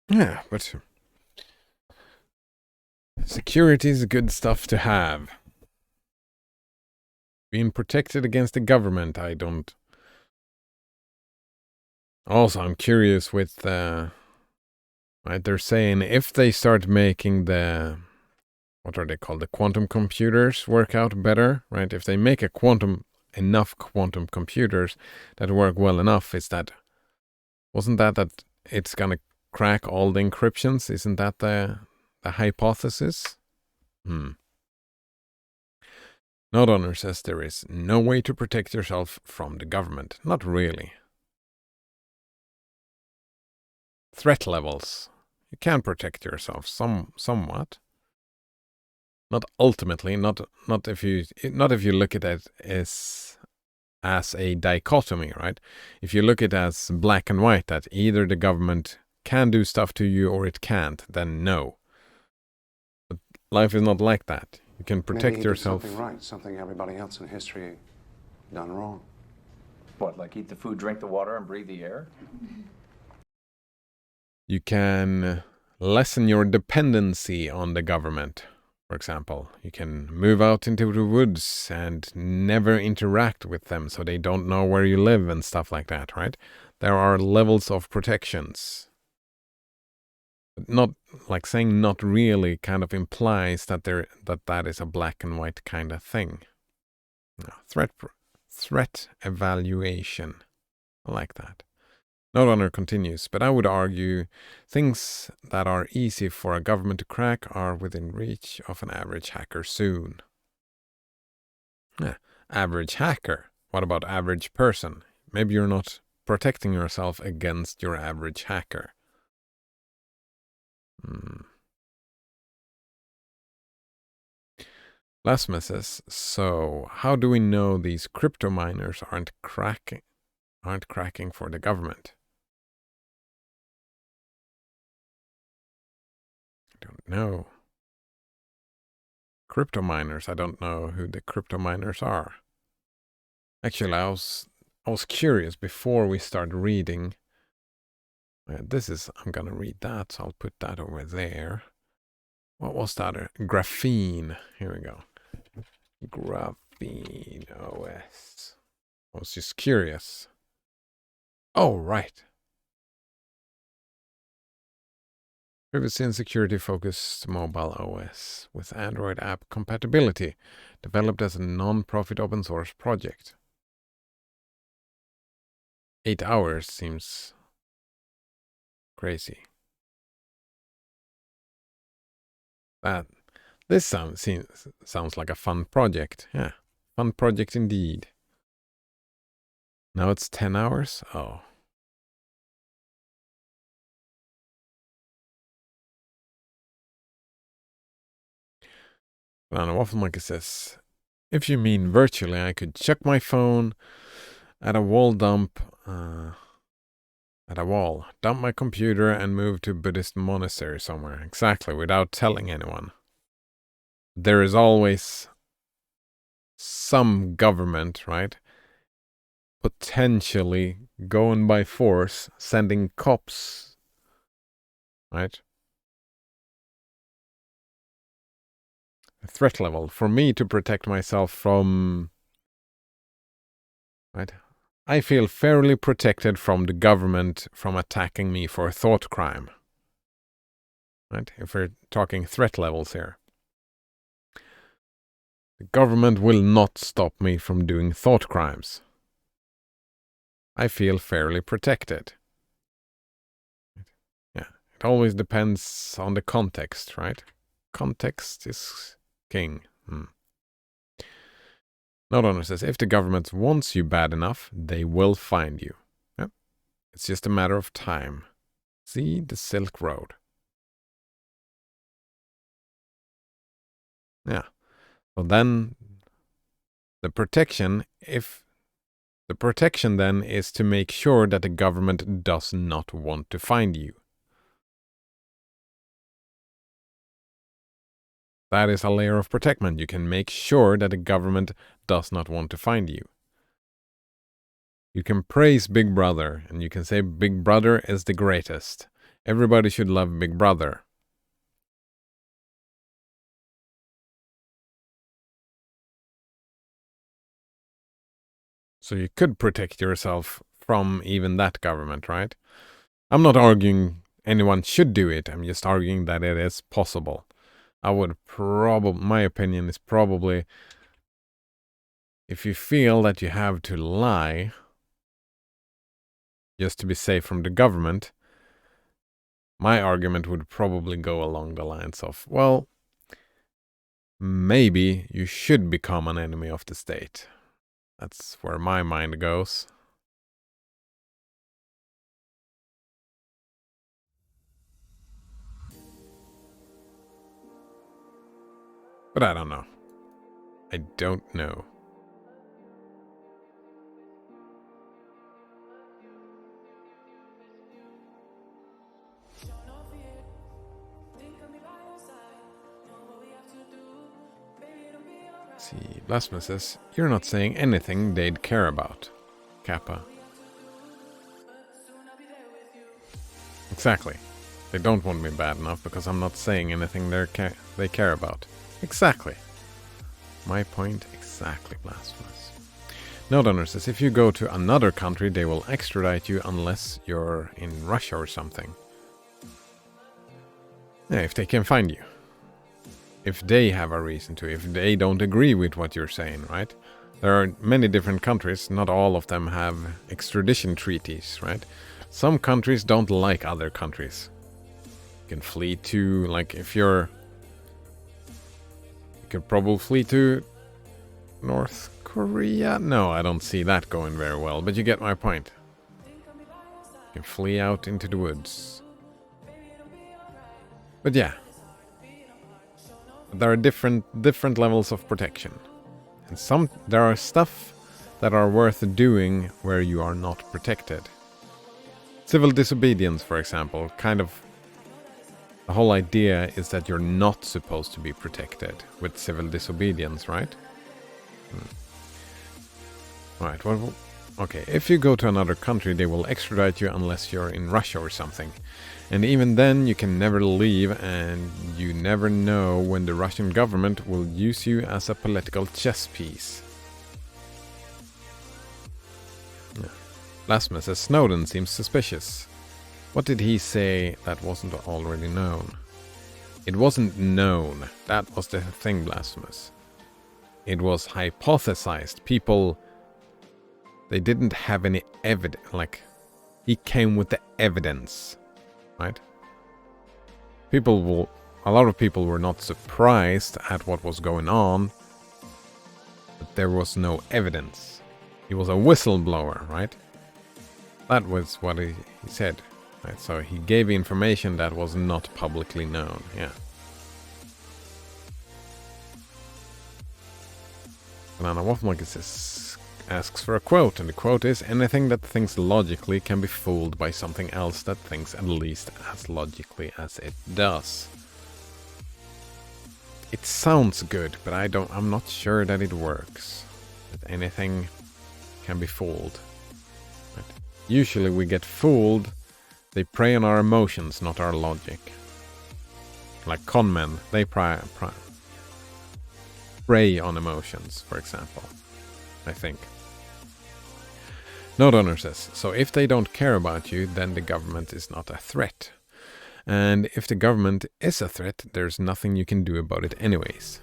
Yeah, but security is good stuff to have. Being protected against the government, I don't. Also, I'm curious with right, they're saying if they start making the, what are they called, the quantum computers work out better, right? If they make enough quantum computers that work well enough, wasn't that it's gonna crack all the encryptions? Isn't that the hypothesis? Not Honor says there is no way to protect yourself from the government. Not really. Threat levels. You can protect yourself somewhat. Not ultimately, not if you look at it as a dichotomy, right? If you look at it as black and white, that either the government can do stuff to you or it can't, then no. But life is not like that. You can protect yourself. Maybe he did something right, something everybody else in history done wrong. What, like eat the food, drink the water, and breathe the air? You can lessen your dependency on the government. For example, you can move out into the woods and never interact with them so they don't know where you live and stuff like that, right? There are levels of protections. But not, like saying not really kind of implies that that is a black and white kind of thing. No, threat evaluation. I like that. No Runner continues, but I would argue things that are easy for a government to crack are within reach of an average hacker soon. Average hacker? What about average person? Maybe you're not protecting yourself against your average hacker. Lasma says, so how do we know these crypto miners aren't cracking for the government? I don't know. Crypto miners, I don't know who the crypto miners are. Actually, I was curious before we start reading. I'm gonna read that, so I'll put that over there. What was that? Graphene. Here we go. Graphene OS. I was just curious. Oh, right. Privacy and security focused mobile OS with Android app compatibility, developed as a non-profit open source project. 8 hours seems crazy. This sounds like a fun project. Yeah, fun project indeed. Now it's 10 hours? Oh. Banana Wafflemaker says, if you mean virtually, I could chuck my phone at a wall dump my computer and move to a Buddhist monastery somewhere. Exactly, without telling anyone. There is always some government, right? Potentially going by force, sending cops, right? A threat level for me to protect myself from, right? I feel fairly protected from the government from attacking me for a thought crime. Right? If we're talking threat levels here. The government will not stop me from doing thought crimes. I feel fairly protected. Yeah, it always depends on the context, right? Context is king. Not Honor says, if the government wants you bad enough, they will find you. Yep. It's just a matter of time. See the Silk Road. Yeah. Well, then the protection then is to make sure that the government does not want to find you. That is a layer of protection. You can make sure that the government does not want to find you. You can praise Big Brother, and you can say Big Brother is the greatest. Everybody should love Big Brother. So you could protect yourself from even that government, right? I'm not arguing anyone should do it. I'm just arguing that it is possible. My opinion is probably, if you feel that you have to lie just to be safe from the government, my argument would probably go along the lines of, well, maybe you should become an enemy of the state. That's where my mind goes. But I don't know. I don't know. See, Blasphemous says, you're not saying anything they'd care about. Kappa. Exactly. They don't want me bad enough because I'm not saying anything they care about. Exactly. My point exactly, Blasphemous. Nodonor says, if you go to another country, they will extradite you unless you're in Russia or something. Yeah, if they can find you. If they have a reason to, if they don't agree with what you're saying, right? There are many different countries, not all of them have extradition treaties, right? Some countries don't like other countries. You can flee to, like, if you're... You could probably flee to North Korea? No, I don't see that going very well, but you get my point. You can flee out into the woods. But yeah. There are different levels of protection. And there are stuff that are worth doing where you are not protected. Civil disobedience, for example, kind of... The whole idea is that you're not supposed to be protected with civil disobedience, right? Right, well, okay, if you go to another country, they will extradite you unless you're in Russia or something. And even then, you can never leave, and you never know when the Russian government will use you as a political chess piece. Yeah. Blasphemous says Snowden seems suspicious. What did he say that wasn't already known? It wasn't known. That was the thing, Blasphemous. It was hypothesized. People... They didn't have any evidence. Like, he came with the evidence. Right? A lot of people were not surprised at what was going on, but there was no evidence. He was a whistleblower, right? That was what he said, right? So he gave information that was not publicly known, yeah. Banana Waffle asks for a quote, and the quote is, anything that thinks logically can be fooled by something else that thinks at least as logically as it does. It sounds good, but I'm not sure that it works. That anything can be fooled. Right? Usually we get fooled, they prey on our emotions, not our logic. Like con men, they prey on emotions, for example, I think. Nodonor says, so if they don't care about you, then the government is not a threat. And if the government is a threat, there's nothing you can do about it anyways.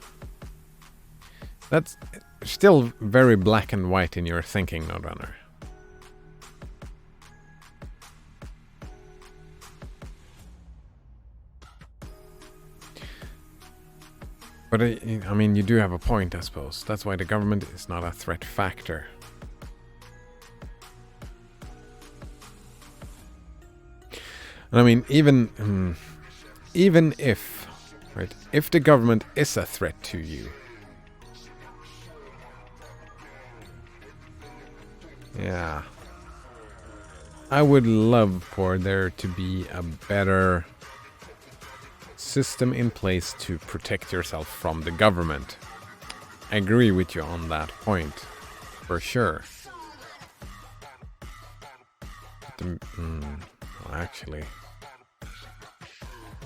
That's still very black and white in your thinking, Nodonor. But I mean, you do have a point, I suppose. That's why the government is not a threat factor. And I mean, even if, right, if the government is a threat to you, yeah, I would love for there to be a better system in place to protect yourself from the government. I agree with you on that point, for sure. Actually,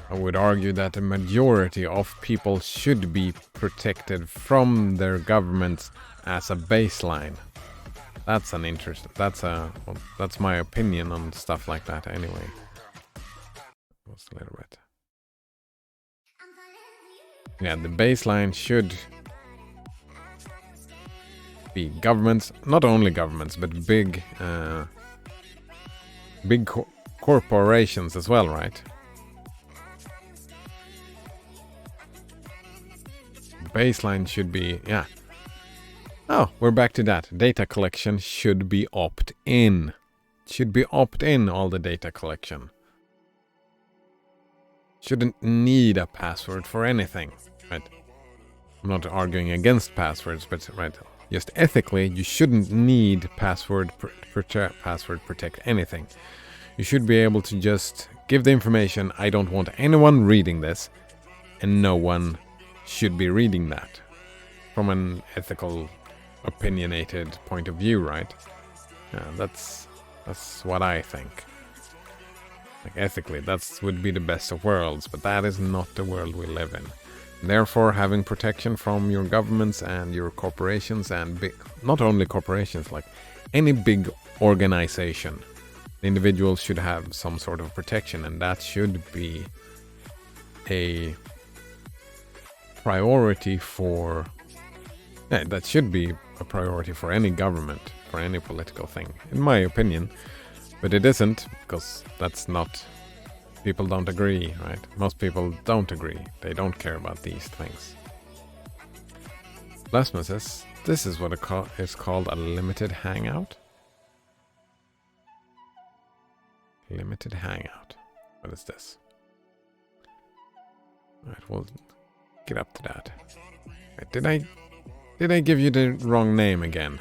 I would argue that the majority of people should be protected from their governments as a baseline. That's an interest. That's my opinion on stuff like that. Anyway, just a little bit. Yeah, the baseline should be governments, not only governments, but big corporations as well, right? Baseline should be, yeah. Oh, we're back to that. Data collection should be opt-in. Should be opt-in, all the data collection. Shouldn't need a password for anything, right? I'm not arguing against passwords, but right, just ethically, you shouldn't need password protect anything. You should be able to just give the information, I don't want anyone reading this, and no one should be reading that. From an ethical, opinionated point of view, right? Yeah, that's what I think. Like ethically, that would be the best of worlds, but that is not the world we live in. Therefore, having protection from your governments and your corporations and not only corporations, like any big organization, individuals should have some sort of protection, and that should be a priority for... Yeah, that should be a priority for any government, for any political thing, in my opinion. But it isn't, because that's not... People don't agree, right? Most people don't agree. They don't care about these things. Blasphemy says, this is what is called a limited hangout. Limited hangout. What is this? Alright, we'll get up to that. Wait, did I give you the wrong name again?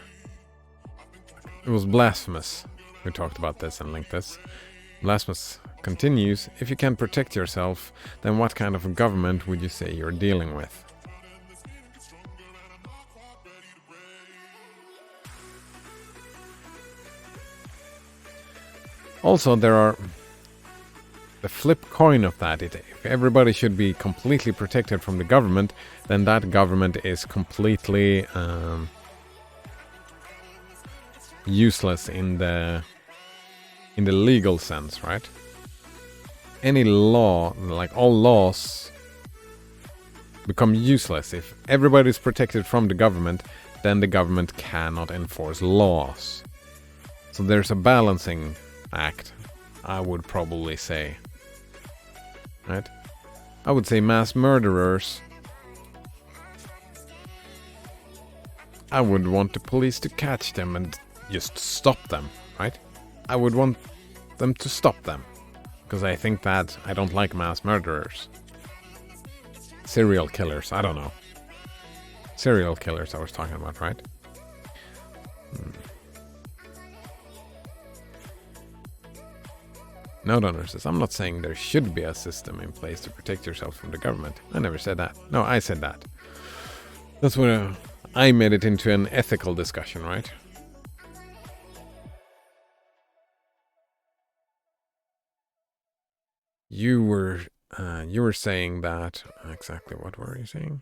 It was Blasphemous who talked about this and linked this. Blasphemous continues, if you can protect yourself, then what kind of a government would you say you're dealing with? Also, there are the flip coin of that. If everybody should be completely protected from the government, then that government is completely useless in the legal sense, right? Any law, like all laws, become useless. If everybody is protected from the government, then the government cannot enforce laws. So there's a balancing act, I would probably say. Right? I would say mass murderers. I would want the police to catch them and just stop them, right? I would want them to stop them. Because I think that I don't like mass murderers. Serial killers, I don't know. Serial killers I was talking about, right? No Donor says, I'm not saying there should be a system in place to protect yourself from the government. I never said that. No, I said that. That's what I made it into an ethical discussion, right? You were saying that... Exactly what were you saying?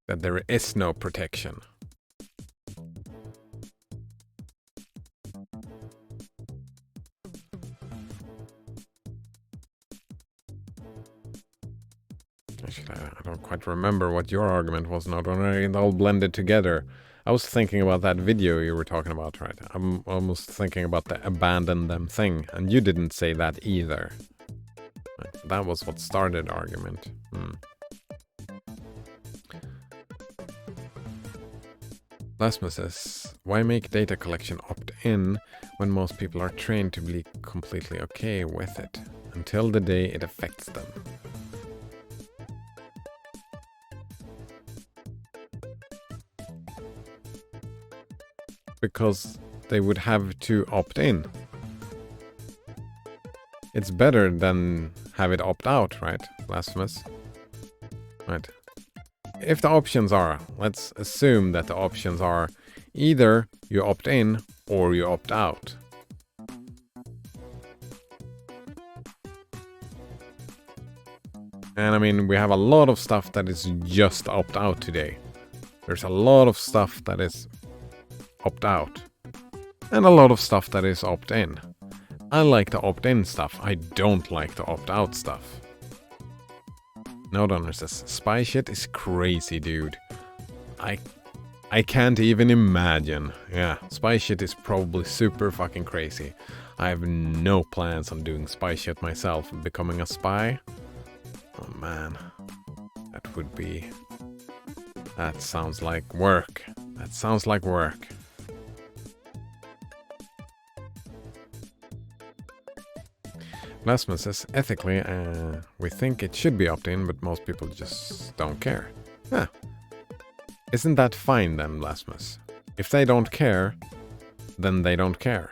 That there is no protection. Actually, I don't quite remember what your argument was, not only it all blended together. I was thinking about that video you were talking about, right? I'm almost thinking about the abandon them thing, and you didn't say that either. Right. That was what started the argument. Blasphemy says, why make data collection opt-in when most people are trained to be completely okay with it, until the day it affects them? Because they would have to opt in. It's better than have it opt out, right? Blasphemous. Right. If the options are, let's assume that the options are either you opt in or you opt out. And I mean, we have a lot of stuff that is just opt out today. There's a lot of stuff that is opt out. And a lot of stuff that is opt in. I like the opt in stuff. I don't like the opt out stuff. Nodonner says, spy shit is crazy, dude. I can't even imagine. Yeah, spy shit is probably super fucking crazy. I have no plans on doing spy shit myself. Becoming a spy? Oh man. That would be... That sounds like work. That sounds like work. Blasphemous says, ethically, we think it should be opt-in, but most people just don't care. Yeah. Isn't that fine then, Blasphemous? If they don't care, then they don't care.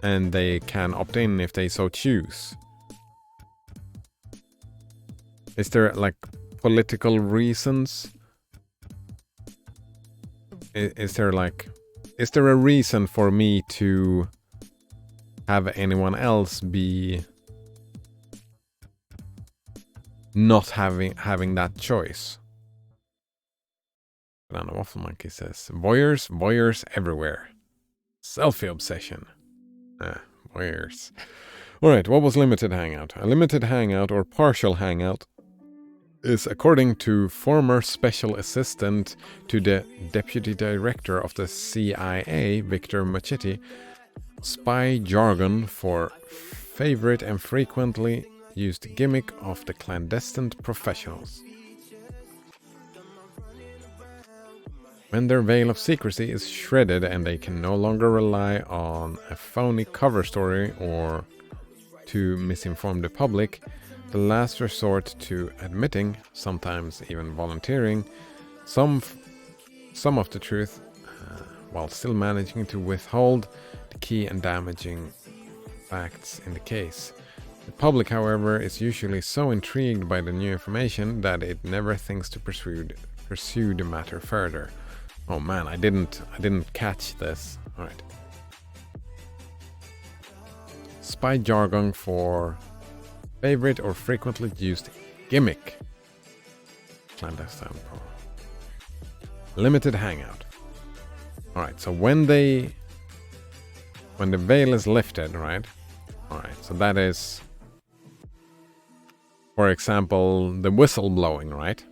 And they can opt in if they so choose. Is there, like, political reasons? Is there a reason for me to have anyone else be not having that choice? Banana Waffle Monkey says, voyeurs everywhere. Selfie obsession. Voyeurs. Alright, what was limited hangout? A limited hangout or partial hangout is, according to former special assistant to the deputy director of the CIA, Victor Machete, spy jargon for favorite and frequently used gimmick of the clandestine professionals. When their veil of secrecy is shredded and they can no longer rely on a phony cover story or to misinform the public, the last resort to admitting, sometimes even volunteering, some of the truth, while still managing to withhold the key and damaging facts in the case. The public, however, is usually so intrigued by the new information that it never thinks to pursue the matter further. Oh man, I didn't catch this. All right. Spy jargon for favorite or frequently used gimmick. Clandestine pro. Limited hangout. Alright, so when the veil is lifted, right? Alright, so that is, for example, the whistleblowing, right?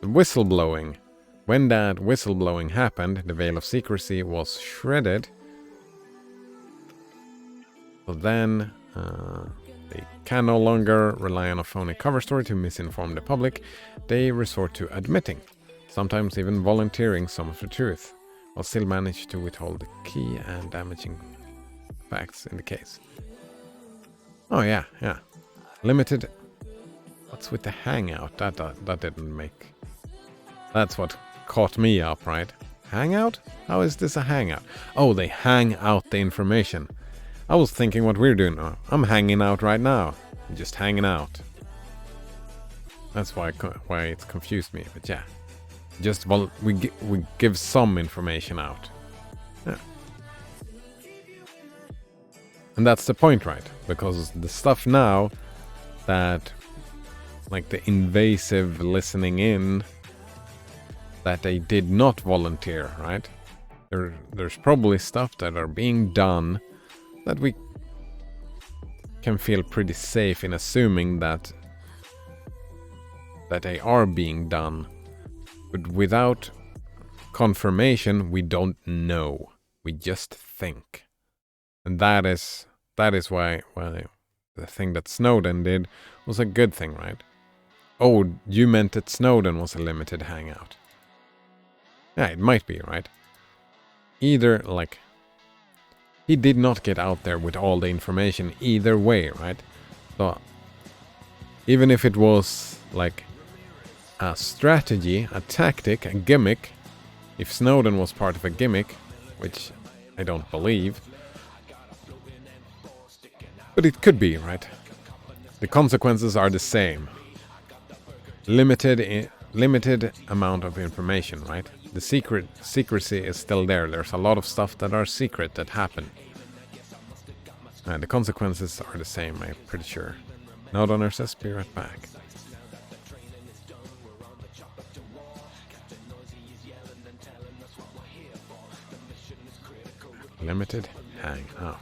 The whistleblowing. When that whistleblowing happened, the veil of secrecy was shredded. So then they can no longer rely on a phony cover story to misinform the public. They resort to admitting, sometimes even volunteering some of the truth, while still manage to withhold the key and damaging facts in the case. Oh yeah. Limited. What's with the hangout? That didn't make... That's what caught me up, right? Hangout? How is this a hangout? Oh, they hang out the information. I was thinking what we're doing now. I'm hanging out right now. I'm just hanging out. That's why it's confused me. But yeah, just we give some information out. Yeah. And that's the point, right? Because the stuff now that, like the invasive listening in, that they did not volunteer, right? There's probably stuff that are being done that we can feel pretty safe in assuming that they are being done. But without confirmation, we don't know. We just think. And that is why the thing that Snowden did was a good thing, right? Oh, you meant that Snowden was a limited hangout. Yeah, it might be, right? Either, like, he did not get out there with all the information either way, right? So, even if it was, like, a strategy, a tactic, a gimmick, if Snowden was part of a gimmick, which I don't believe, but it could be, right? The consequences are the same. Limited amount of information, right? The secrecy is still there. There's a lot of stuff that are secret that happen. And the consequences are the same, I'm pretty sure. Not on our cest, be right back. Limited hangout.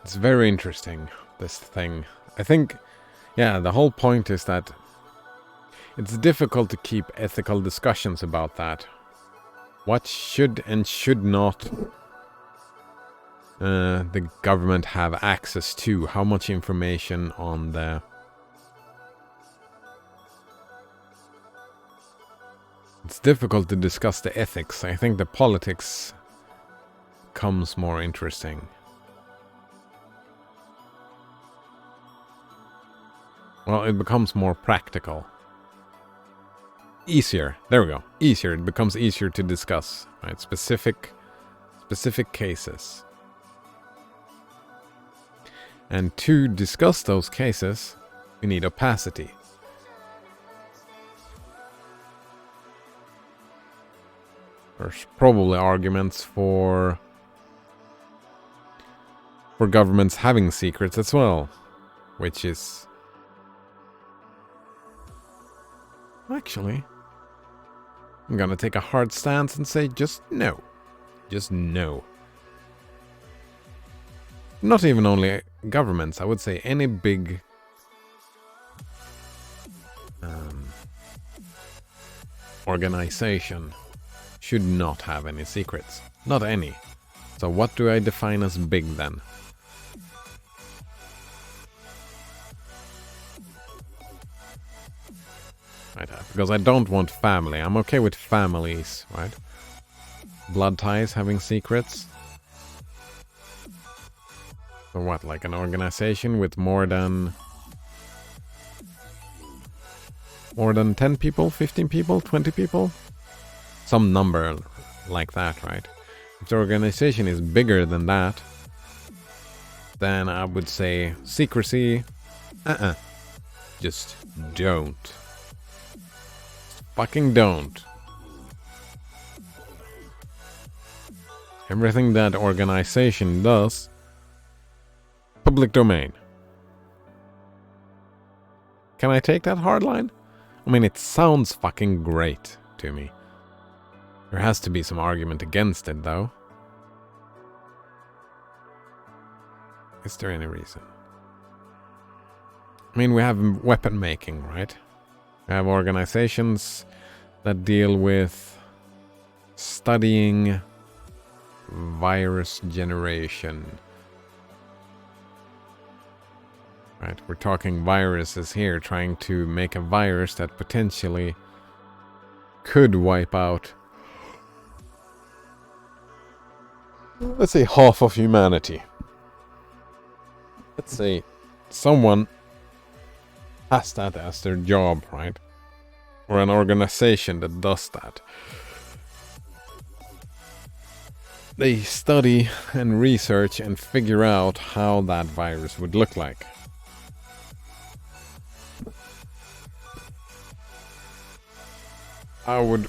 It's very interesting, this thing. I think, yeah, the whole point is that it's difficult to keep ethical discussions about that. What should and should not the government have access to? How much information on the... It's difficult to discuss the ethics. I think the politics comes more interesting. Well, it becomes more practical. Easier. There we go. Easier. It becomes easier to discuss. Right? Specific cases. And to discuss those cases, we need opacity. There's probably arguments for governments having secrets as well, which is... Actually, I'm gonna take a hard stance and say just no. Just no. Not even only governments, I would say any big organization should not have any secrets. Not any. So what do I define as big then? Right, because I don't want family. I'm okay with families, right? Blood ties having secrets. So what, like an organization with more than 10 people, 15 people, 20 people? Some number like that, right? If the organization is bigger than that, then I would say secrecy, just don't. Fucking don't. Everything that organization does, public domain. Can I take that hard line? I mean, it sounds fucking great to me. There has to be some argument against it, though. Is there any reason? I mean, we have weapon making, right? We have organizations that deal with studying virus generation. Right, we're talking viruses here, trying to make a virus that potentially could wipe out, let's say, half of humanity. Let's say someone has that as their job, right? Or an organization that does that. They study and research and figure out how that virus would look like. I'm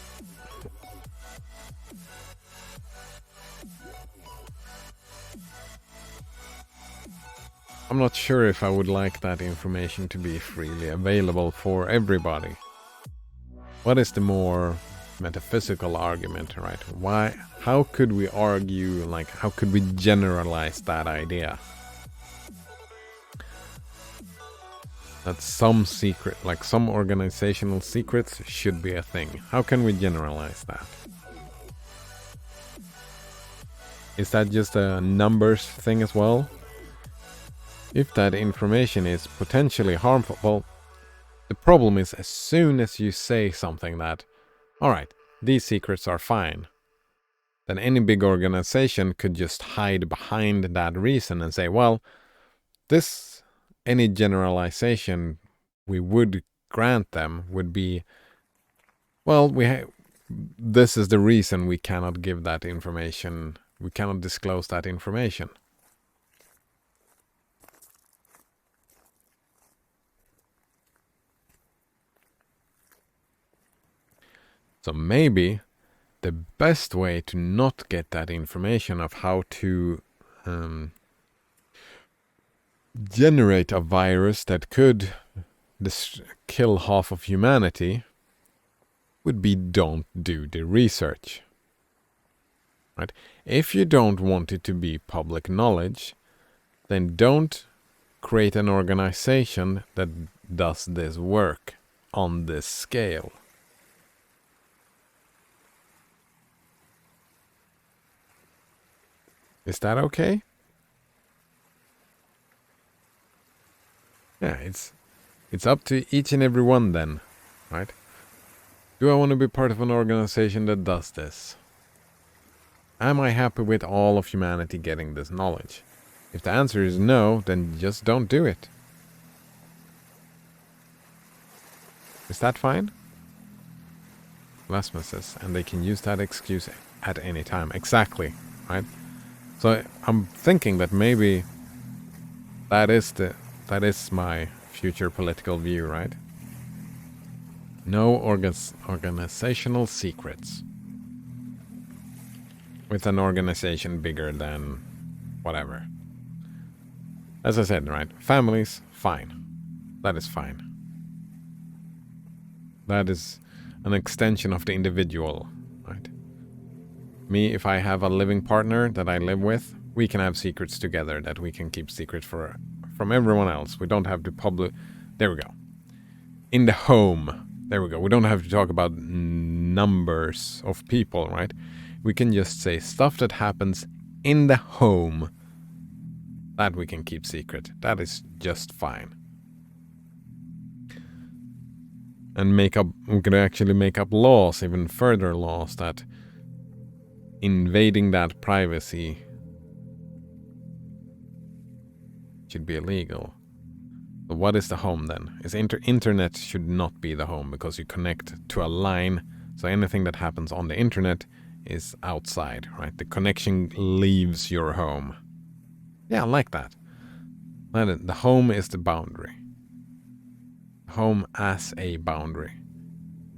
not sure if I would like that information to be freely available for everybody. What is the more metaphysical argument, right? How could we argue, like, how could we generalize that idea? That some secret, like some organizational secrets should be a thing. How can we generalize that? Is that just a numbers thing as well? If that information is potentially harmful, well, the problem is as soon as you say something that, alright, these secrets are fine, then any big organization could just hide behind that reason and say, well, any generalization we would grant them would be Well, this is the reason we cannot give that information. We cannot disclose that information. So maybe the best way to not get that information of how to generate a virus that could kill half of humanity would be don't do the research. Right? If you don't want it to be public knowledge, then don't create an organization that does this work on this scale. Is that okay? Yeah, it's up to each and every one then, right? Do I want to be part of an organization that does this? Am I happy with all of humanity getting this knowledge? If the answer is no, then just don't do it. Is that fine? Lasma says, and they can use that excuse at any time. Exactly, right? So I'm thinking that maybe that is my future political view, right? No organizational secrets. With an organization bigger than whatever. As I said, right? Families, fine. That is fine. That is an extension of the individual, right? Me, if I have a living partner that I live with, we can have secrets together that we can keep secret from everyone else. We don't have to public. There we go. In the home. There we go. We don't have to talk about numbers of people, right? We can just say stuff that happens in the home that we can keep secret. That is just fine. And we could actually make up laws, even further laws, that invading that privacy should be illegal. But what is the home then? Internet should not be the home because you connect to a line. So anything that happens on the internet is outside, right? The connection leaves your home. Yeah, I like that. The home is the boundary. Home as a boundary.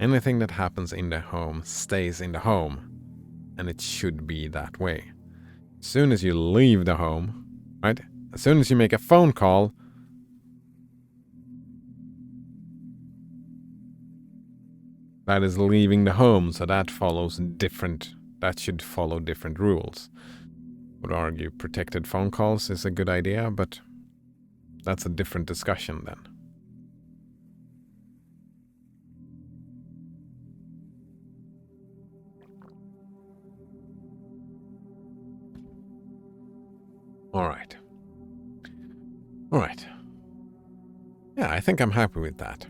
Anything that happens in the home stays in the home. And it should be that way. As soon as you leave the home, right? As soon as you make a phone call, that is leaving the home, so that should follow different rules. Would argue protected phone calls is a good idea, but that's a different discussion then. Alright. Yeah, I think I'm happy with that.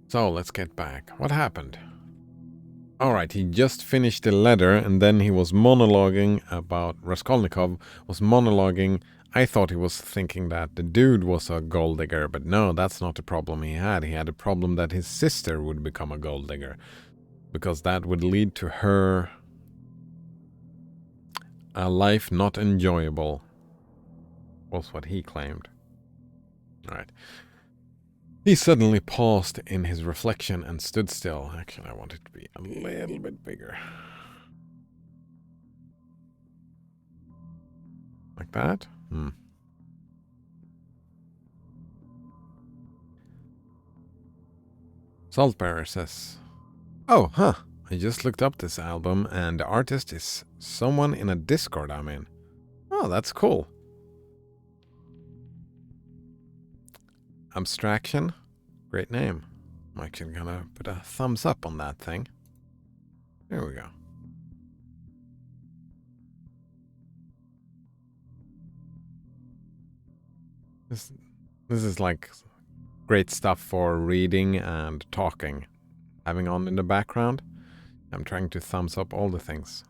So, let's get back. What happened? Alright, he just finished the letter and then he was monologuing about... Raskolnikov was monologuing. I thought he was thinking that the dude was a gold digger, but no, that's not the problem he had. He had a problem that his sister would become a gold digger. Because that would lead to her... a life not enjoyable. Was what he claimed. Alright. He suddenly paused in his reflection and stood still. Actually, I want it to be a little bit bigger. Like that? Saltbearer says, "Oh, huh. I just looked up this album and the artist is someone in a Discord I'm in. Oh, that's cool. Abstraction? Great name. I'm actually gonna put a thumbs up on that thing. There we go. This is like great stuff for reading and talking. Having on in the background. I'm trying to thumbs up all the things.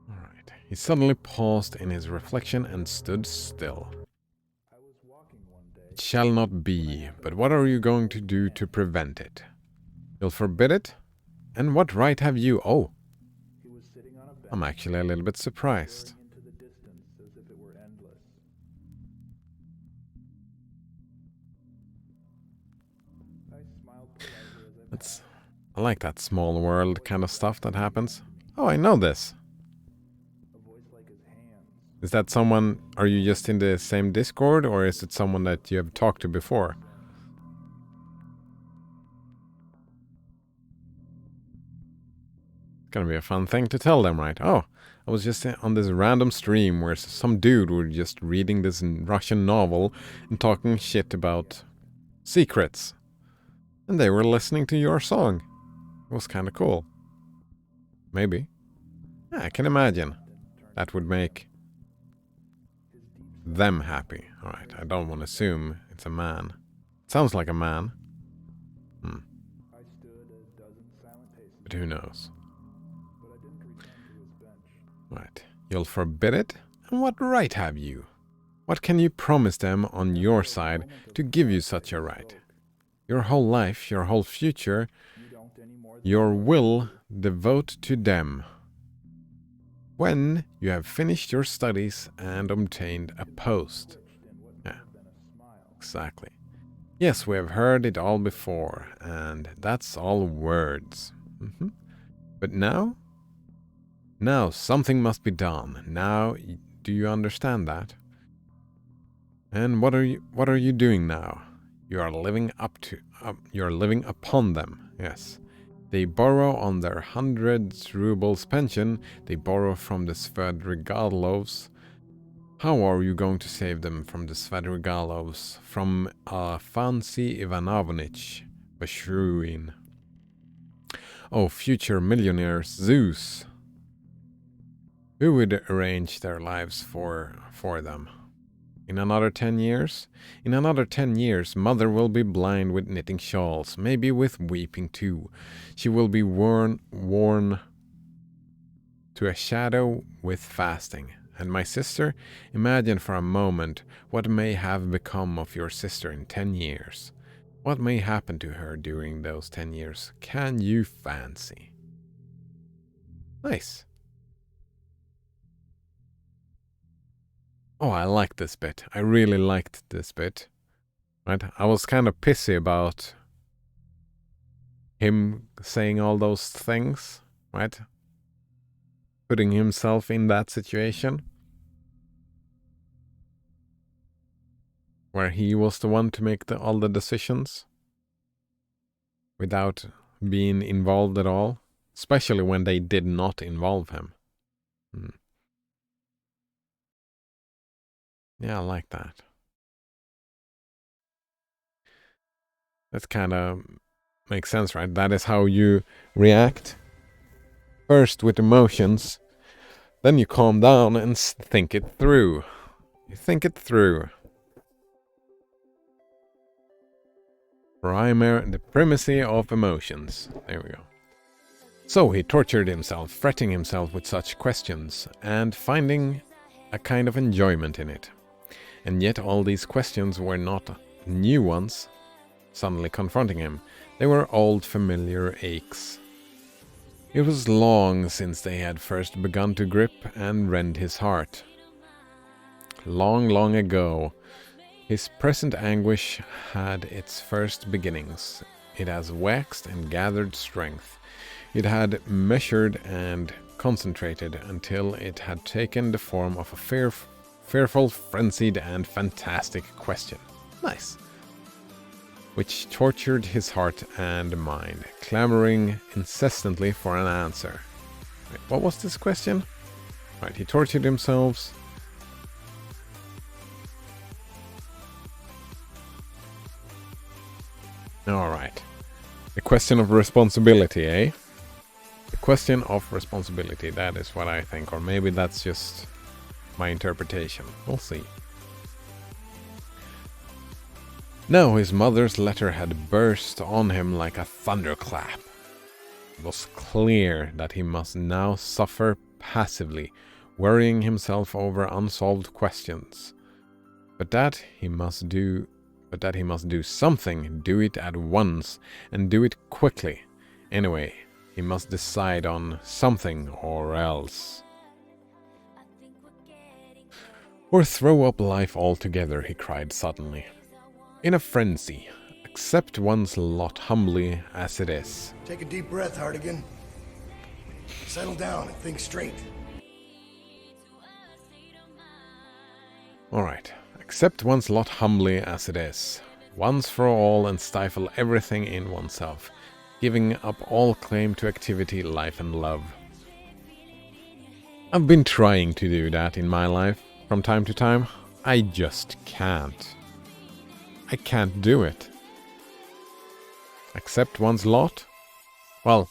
Alright. He suddenly paused in his reflection and stood still. It shall not be, but what are you going to do to prevent it? You'll forbid it? And what right have you? Oh, I'm actually a little bit surprised. I like that small world kind of stuff that happens. Oh, I know this. Is that someone, are you just in the same Discord, or is it someone that you have talked to before? It's gonna be a fun thing to tell them, right? Oh, I was just on this random stream where some dude were just reading this Russian novel and talking shit about secrets. And they were listening to your song. It was kind of cool. Maybe. Yeah, I can imagine. That would make them happy. Alright, I don't want to assume it's a man. It sounds like a man. But who knows? Right. You'll forbid it? And what right have you? What can you promise them on your side to give you such a right? Your whole life, your whole future, your will devote to them. When you have finished your studies and obtained a post. Yeah, exactly. Yes, we have heard it all before, and that's all words. But now? Now something must be done. Now, do you understand that? And what are you doing now? You are living you're living upon them. Yes. They borrow on their 100 rubles pension. They borrow from the Svedrigalovs. How are you going to save them from the Svedrigalovs? From Fancy Ivanovich Bashruin. Oh, future millionaires, Zeus. Who would arrange their lives for them? In another 10 years? In another 10 years, mother will be blind with knitting shawls, maybe with weeping too. She will be worn to a shadow with fasting. And my sister, imagine for a moment what may have become of your sister in 10 years. What may happen to her during those 10 years? Can you fancy? Nice. Oh, I like this bit. I really liked this bit. Right? I was kind of pissy about him saying all those things, right? Putting himself in that situation where he was the one to make all the decisions without being involved at all, especially when they did not involve him. Yeah, I like that. That kind of makes sense, right? That is how you react. First with emotions, then you calm down and think it through. You think it through. The primacy of emotions. There we go. So he tortured himself, fretting himself with such questions, and finding a kind of enjoyment in it. And yet all these questions were not new ones suddenly confronting him. They were old familiar aches. It was long since they had first begun to grip and rend his heart. Long, long ago, his present anguish had its first beginnings. It has waxed and gathered strength. It had measured and concentrated until it had taken the form of a fearful, frenzied, and fantastic question. Nice. Which tortured his heart and mind, clamoring incessantly for an answer. Wait, what was this question? Right, he tortured himself. Alright. The question of responsibility, eh? The question of responsibility, that is what I think. Or maybe that's just my interpretation. We'll see. Now his mother's letter had burst on him like a thunderclap. It was clear that he must now suffer passively, worrying himself over unsolved questions. But that he must do but that he must do something, do it at once, and do it quickly. Anyway, he must decide on something or else. Or throw up life altogether, he cried suddenly. In a frenzy, accept one's lot humbly as it is. Take a deep breath, Hardigan. Settle down and think straight. Alright, accept one's lot humbly as it is, once for all, and stifle everything in oneself, giving up all claim to activity, life and love. I've been trying to do that in my life from time to time. I just can't. I can't do it. Accept one's lot? Well,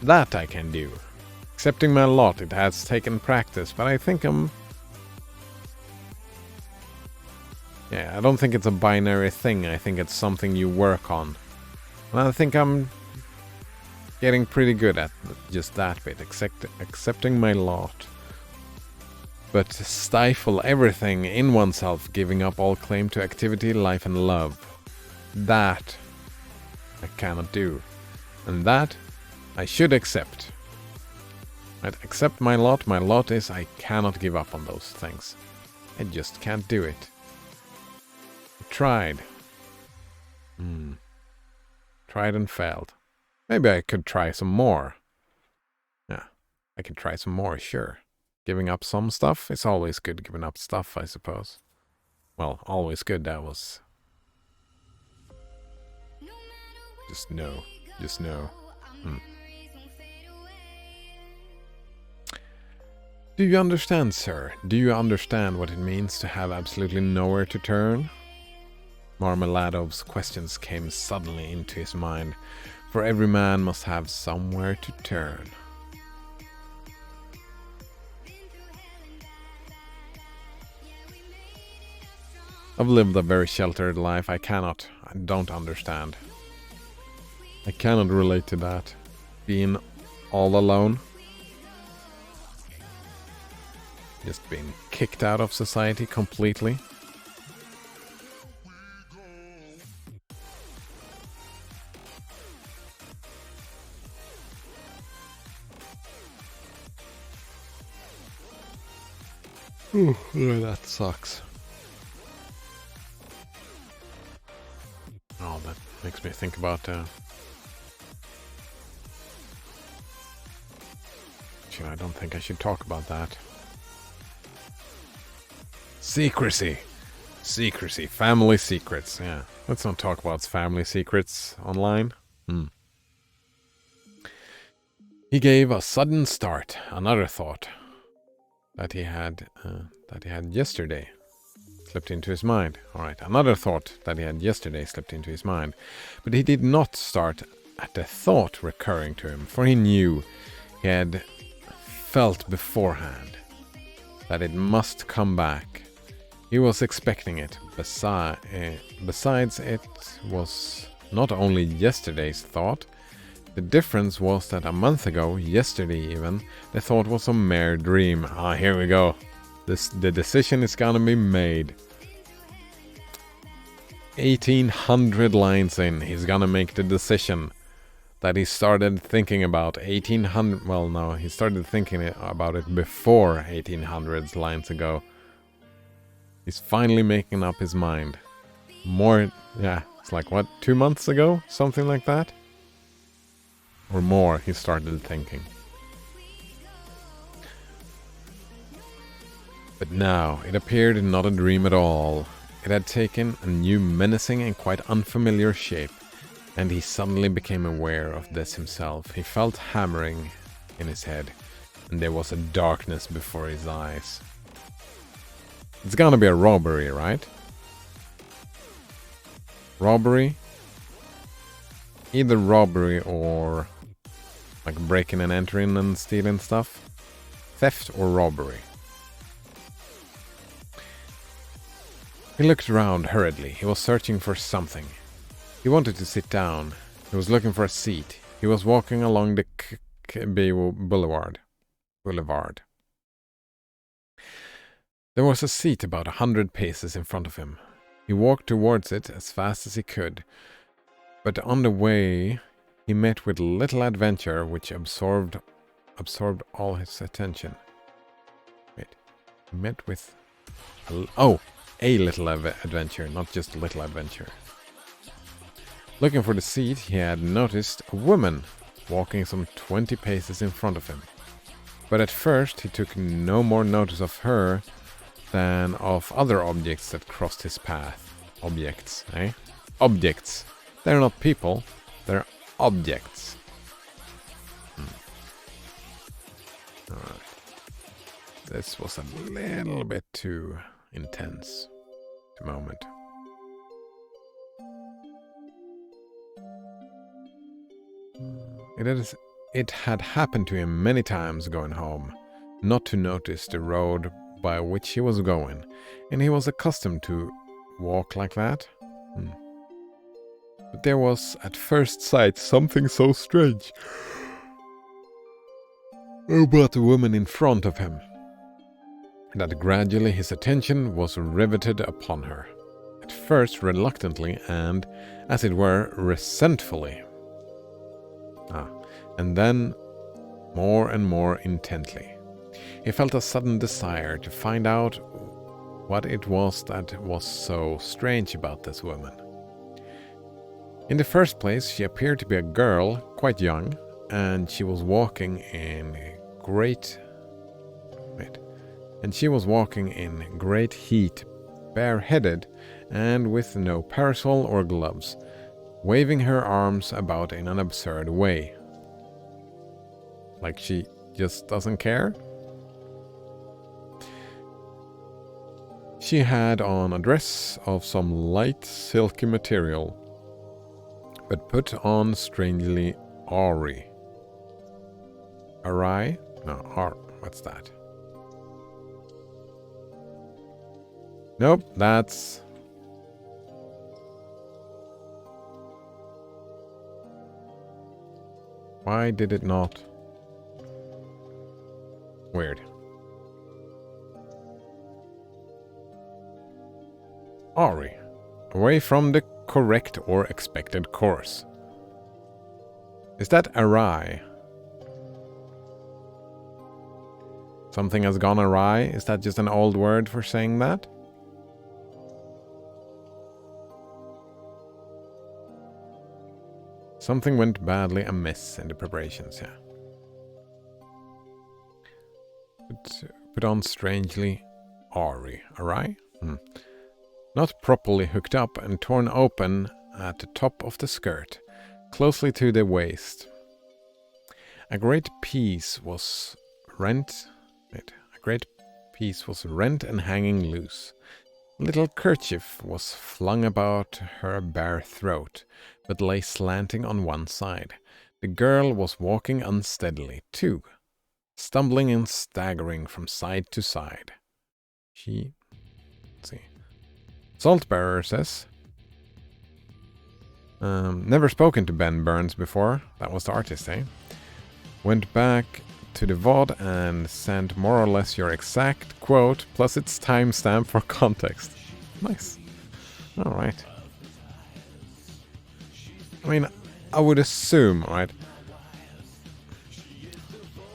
that I can do. Accepting my lot, it has taken practice, but I think I don't think it's a binary thing. I think it's something you work on. And I think I'm getting pretty good at just that bit, accepting my lot. But stifle everything in oneself, giving up all claim to activity, life and love. That I cannot do. And that I should accept. I'd accept my lot. My lot is I cannot give up on those things. I just can't do it. I tried. Tried and failed. Maybe I could try some more. Yeah, I can try some more, sure. Giving up some stuff? It's always good giving up stuff, I suppose. Well, always good, that was... Just no. Just no. Do you understand, sir? Do you understand what it means to have absolutely nowhere to turn? Marmeladov's questions came suddenly into his mind, for every man must have somewhere to turn. I've lived a very sheltered life. I don't understand. I cannot relate to that. Being all alone. Just being kicked out of society completely. Ooh, that sucks. Oh, that makes me think about... Actually, I don't think I should talk about that. Secrecy. Secrecy. Family secrets. Yeah. Let's not talk about family secrets online. He gave a sudden start. Another thought that he had yesterday slipped into his mind. Alright, another thought that he had yesterday slipped into his mind. But he did not start at the thought recurring to him, for he knew, he had felt beforehand, that it must come back. He was expecting it. Besides, it was not only yesterday's thought. The difference was that a month ago, yesterday even, the thought was a mere dream. Ah, here we go. The decision is gonna be made. 1800 lines in, he's gonna make the decision that he started thinking about 1800... Well, no, he started thinking about it before 1800 lines ago. He's finally making up his mind. It's like, what, 2 months ago? Something like that? Or more, he started thinking. But now, it appeared not a dream at all. It had taken a new menacing and quite unfamiliar shape, and he suddenly became aware of this himself. He felt hammering in his head, and there was a darkness before his eyes. It's gonna be a robbery, right? Robbery? Either robbery or like breaking and entering and stealing stuff. Theft or robbery. He looked around hurriedly. He was searching for something. He wanted to sit down. He was looking for a seat. He was walking along the Boulevard. There was a seat about 100 paces in front of him. He walked towards it as fast as he could, but on the way he met with little adventure which absorbed all his attention. Wait, he met with a little adventure, not just a little adventure. Looking for the seat, he had noticed a woman walking some 20 paces in front of him. But at first he took no more notice of her than of other objects that crossed his path. Objects, eh? Objects. They're not people, they're objects. Alright. This was a little bit too intense at the moment. It had happened to him many times going home, not to notice the road by which he was going, and he was accustomed to walk like that. But there was at first sight something so strange about the woman in front of him, that gradually his attention was riveted upon her, at first reluctantly and, as it were, resentfully. And then more and more intently. He felt a sudden desire to find out what it was that was so strange about this woman. In the first place, she appeared to be a girl, quite young, and she was walking in great heat, bareheaded, and with no parasol or gloves, waving her arms about in an absurd way. Like she just doesn't care? She had on a dress of some light silky material, but put on strangely awry. Awry? No, what's that? Nope, that's... Why did it not? Weird. Awry. Away from the correct or expected course. Is that awry? Something has gone awry? Is that just an old word for saying that? Something went badly amiss in the preparations, yeah. Put on strangely awry. Not properly hooked up and torn open at the top of the skirt, closely to the waist. A great piece was rent and hanging loose. A little kerchief was flung about her bare throat, but lay slanting on one side. The girl was walking unsteadily, too, stumbling and staggering from side to side. Let's see. Saltbearer says, never spoken to Ben Burns before. That was the artist, eh? Went back to the VOD and sent more or less your exact quote plus its timestamp for context. Nice. Alright. I mean, I would assume, right?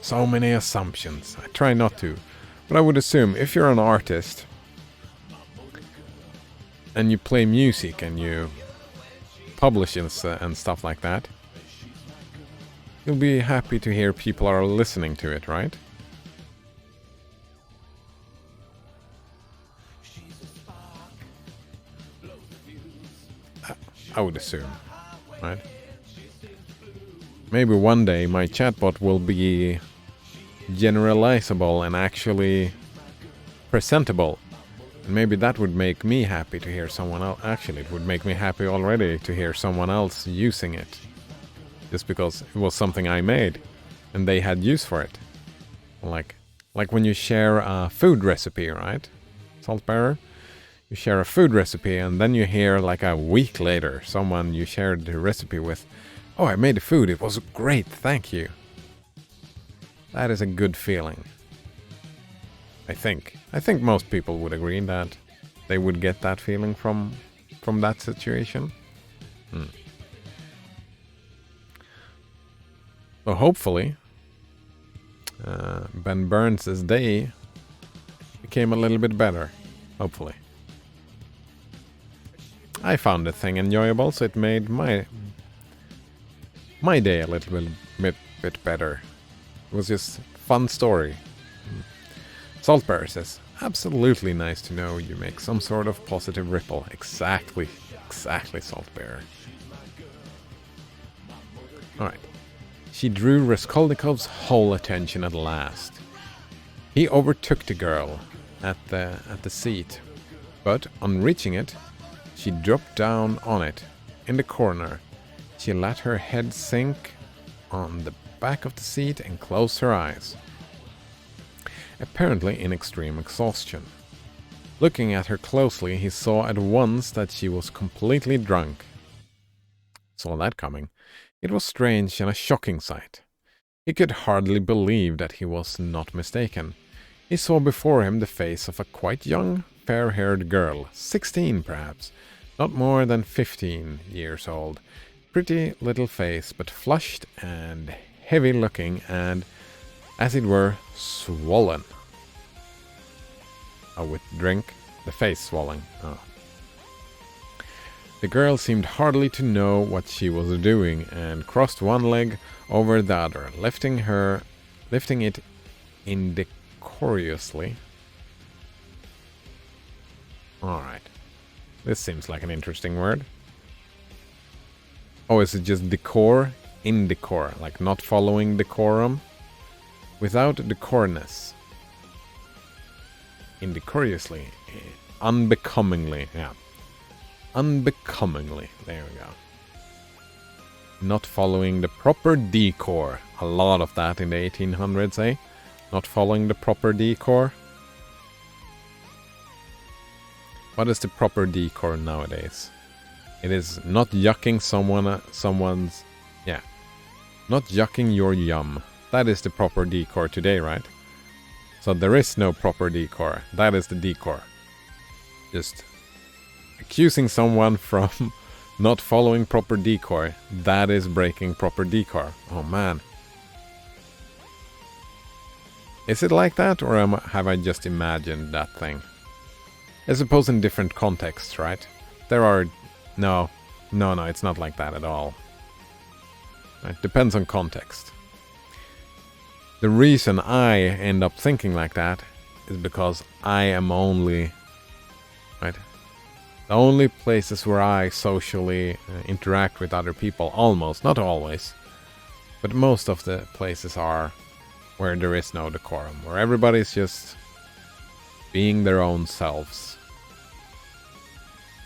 So many assumptions. I try not to. But I would assume if you're an artist and you play music and you publish and stuff like that, you'll be happy to hear people are listening to it, right? I would assume, right? Maybe one day my chatbot will be generalizable and actually presentable. And maybe that would make me happy to hear someone else. Actually, it would make me happy already to hear someone else using it. Just because it was something I made and they had use for it. Like when you share a food recipe, right? Saltbearer? You share a food recipe and then you hear like a week later someone you shared the recipe with, "Oh, I made the food. It was great. Thank you." That is a good feeling. I think. I think most people would agree that they would get that feeling from that situation. So hopefully, Ben Burns' day became a little bit better. Hopefully. I found the thing enjoyable, so it made my day a little bit better. It was just a fun story. Saltbear says, absolutely nice to know you make some sort of positive ripple. Exactly, Saltbear. Alright. She drew Raskolnikov's whole attention at last. He overtook the girl at the seat, but on reaching it, she dropped down on it. In the corner, she let her head sink on the back of the seat and closed her eyes, apparently in extreme exhaustion. Looking at her closely, he saw at once that she was completely drunk. Saw that coming. It was strange and a shocking sight. He could hardly believe that he was not mistaken. He saw before him the face of a quite young, fair-haired girl, 16 perhaps, not more than 15 years old. Pretty little face, but flushed and heavy-looking and, as it were, swollen. Oh, with drink, the face swollen. Oh. The girl seemed hardly to know what she was doing and crossed one leg over the other, lifting it indecorously. Alright. This seems like an interesting word. Oh, is it just decor? Indecor, like not following decorum? Without decorness. Indecorously. Unbecomingly, yeah. Unbecomingly, there we go. Not following the proper decor. A lot of that in the 1800s, eh? Not following the proper decor. What is the proper decor nowadays? It is not yucking someone's... Yeah. Not yucking your yum. That is the proper decor today, right? So there is no proper decor. That is the decor. Just accusing someone from not following proper decor. That is breaking proper decor. Oh man. Is it like that, or have I just imagined that thing? I suppose in different contexts, right? There are... No, it's not like that at all. It depends on context. The reason I end up thinking like that is because I am only... Right? The only places where I socially interact with other people, almost, not always, but most of the places are where there is no decorum, where everybody's just being their own selves.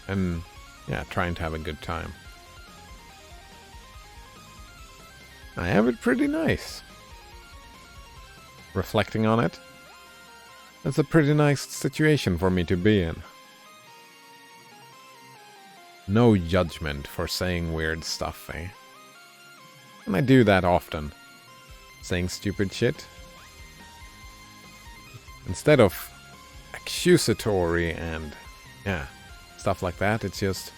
And, yeah, trying to have a good time. I have it pretty nice. Reflecting on it, it's a pretty nice situation for me to be in. No judgment for saying weird stuff, eh? And I do that often. Saying stupid shit. Instead of accusatory and, yeah, stuff like that, it's just...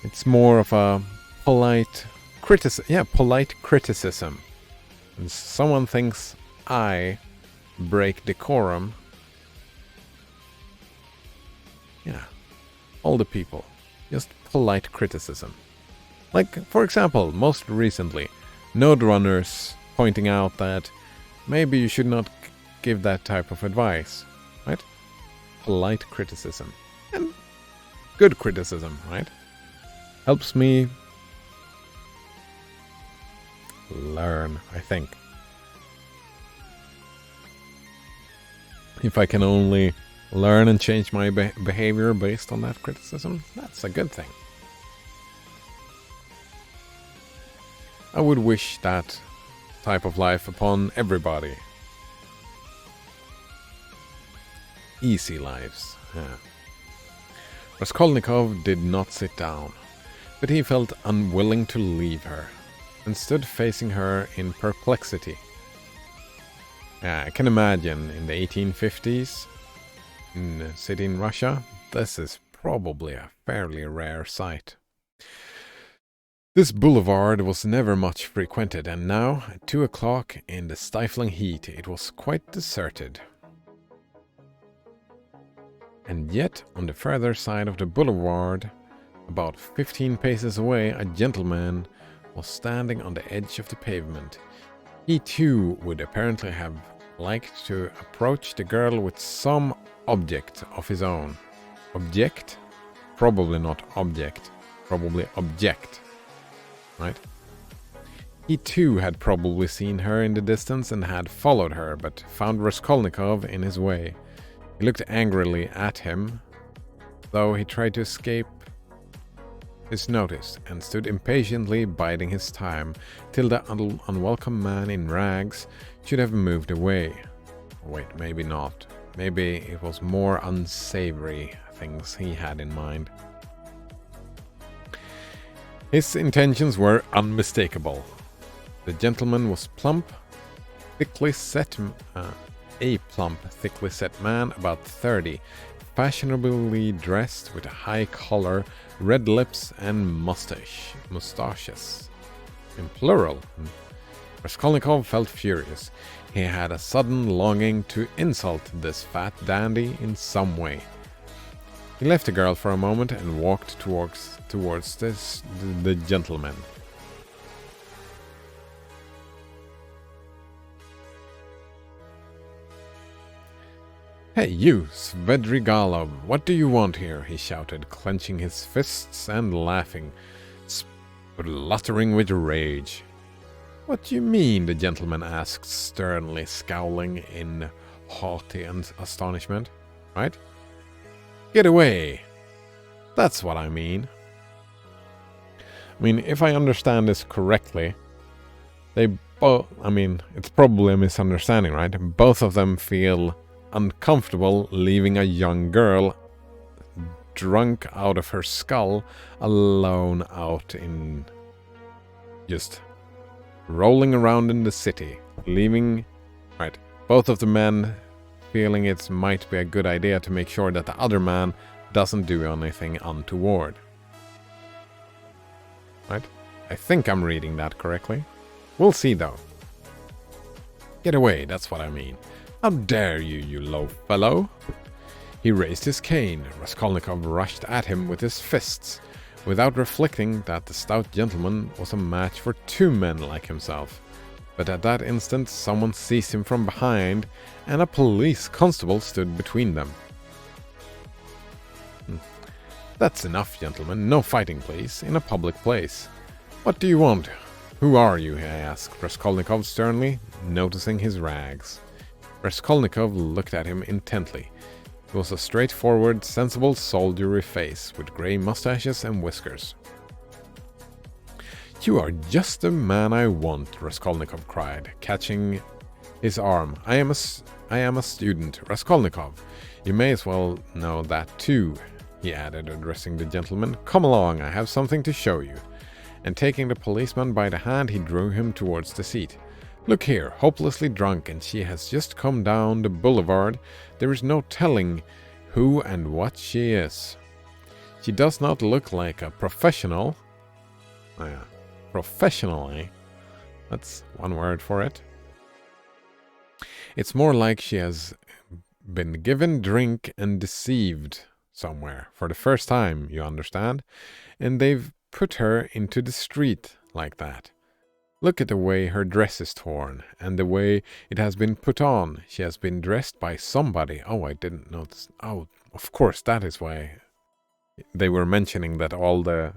It's more of a polite criticism. Yeah, polite criticism. When someone thinks I break decorum, yeah, all the people, just polite criticism. Like, for example, most recently, Node Runners pointing out that maybe you should not give that type of advice, right? Polite criticism. And good criticism, right? Helps me learn, I think. If I can only learn and change my behavior based on that criticism, that's a good thing. I would wish that type of life upon everybody. Easy lives, yeah. Raskolnikov did not sit down, but he felt unwilling to leave her, and stood facing her in perplexity. Yeah, I can imagine in the 1850s, in a city in Russia, this is probably a fairly rare sight. This boulevard was never much frequented, and now, at 2 o'clock in the stifling heat, it was quite deserted. And yet, on the further side of the boulevard, about 15 paces away, a gentleman was standing on the edge of the pavement. He too would apparently have liked to approach the girl with some object of his own. Object? Probably not object. Probably object. Right? He too had probably seen her in the distance and had followed her, but found Raskolnikov in his way. He looked angrily at him, though he tried to escape his notice, and stood impatiently biding his time till the unwelcome man in rags should have moved away. Wait, maybe not. Maybe it was more unsavory things he had in mind. His intentions were unmistakable. The gentleman was plump, thickly set, a plump, thickly set man, about 30, fashionably dressed with a high collar, red lips, and mustaches. In plural. Raskolnikov felt furious. He had a sudden longing to insult this fat dandy in some way. He left the girl for a moment and walked towards the gentleman. "Hey, you, Svedrigalov, what do you want here?" he shouted, clenching his fists and laughing, spluttering with rage. "What do you mean?" the gentleman asked sternly, scowling in haughty astonishment. "Right? Get away! That's what I mean." I mean, if I understand this correctly, they both... I mean, it's probably a misunderstanding, right? Both of them feel uncomfortable leaving a young girl drunk out of her skull alone out in just rolling around in the city, leaving, right, both of the men feeling it might be a good idea to make sure that the other man doesn't do anything untoward. Right? I think I'm reading that correctly. We'll see though. "Get away, that's what I mean. How dare you, you low fellow!" He raised his cane. Raskolnikov rushed at him with his fists, without reflecting that the stout gentleman was a match for two men like himself. But at that instant someone seized him from behind, and a police constable stood between them. "That's enough, gentlemen. No fighting, please, in a public place. What do you want? Who are you?" he asked Raskolnikov sternly, noticing his rags. Raskolnikov looked at him intently. It was a straightforward, sensible, soldierly face, with grey mustaches and whiskers. "You are just the man I want," Raskolnikov cried, catching his arm. I am a student, Raskolnikov. You may as well know that too," he added, addressing the gentleman. "Come along, I have something to show you." And taking the policeman by the hand, he drew him towards the seat. "Look here, hopelessly drunk, and she has just come down the boulevard. There is no telling who and what she is. She does not look like a professional." Professionally, that's one word for it. "It's more like she has been given drink and deceived somewhere for the first time, you understand? And they've put her into the street like that. Look at the way her dress is torn, and the way it has been put on. She has been dressed by somebody." Oh, I didn't notice. Oh, of course, that is why they were mentioning that all the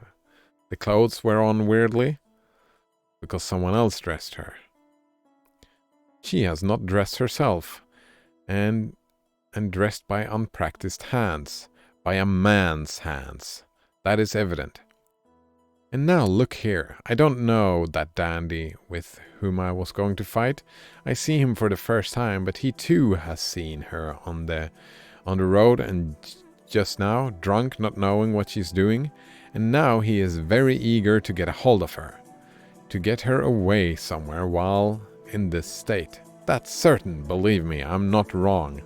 clothes were on weirdly. Because someone else dressed her. She has not dressed herself, and dressed by unpracticed hands, by a man's hands. That is evident. And now look here, I don't know that dandy with whom I was going to fight. I see him for the first time, but he too has seen her on the road, and just now, drunk, not knowing what she's doing, and now he is very eager to get a hold of her, to get her away somewhere while in this state. That's certain, believe me, I'm not wrong.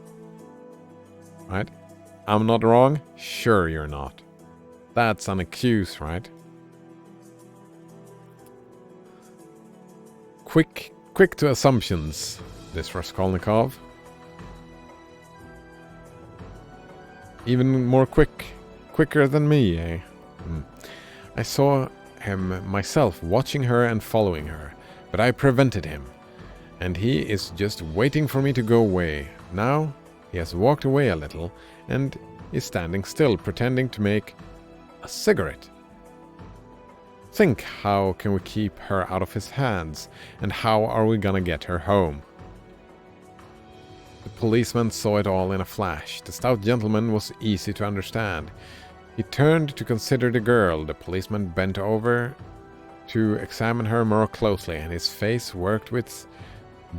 Right? I'm not wrong? Sure you're not. That's an accuse, right? Quick to assumptions, this Raskolnikov. Even more quicker than me, eh? I saw him myself watching her and following her, but I prevented him. And he is just waiting for me to go away. Now he has walked away a little and is standing still, pretending to make a cigarette. Think, how can we keep her out of his hands? And how are we gonna get her home? The policeman saw it all in a flash. The stout gentleman was easy to understand. He turned to consider the girl. The policeman bent over to examine her more closely, and his face worked with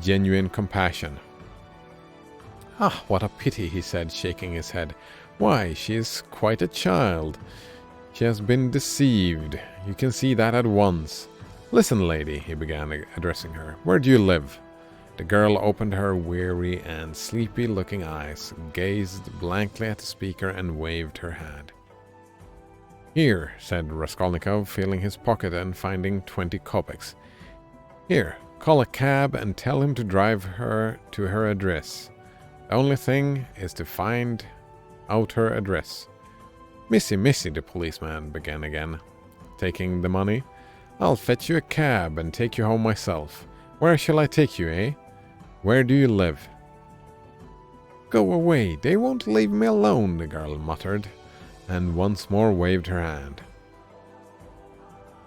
genuine compassion. "Ah, what a pity," he said, shaking his head. "Why, she is quite a child. She has been deceived. You can see that at once. Listen, lady," he began, addressing her. "Where do you live?" The girl opened her weary and sleepy-looking eyes, gazed blankly at the speaker, and waved her hand. "Here," said Raskolnikov, feeling his pocket and finding 20 kopecks. "Here, call a cab and tell him to drive her to her address. The only thing is to find out her address." Missy, the policeman began again, taking the money. "I'll fetch you a cab and take you home myself. Where shall I take you, eh? Where do you live?" "Go away, they won't leave me alone," the girl muttered, and once more waved her hand.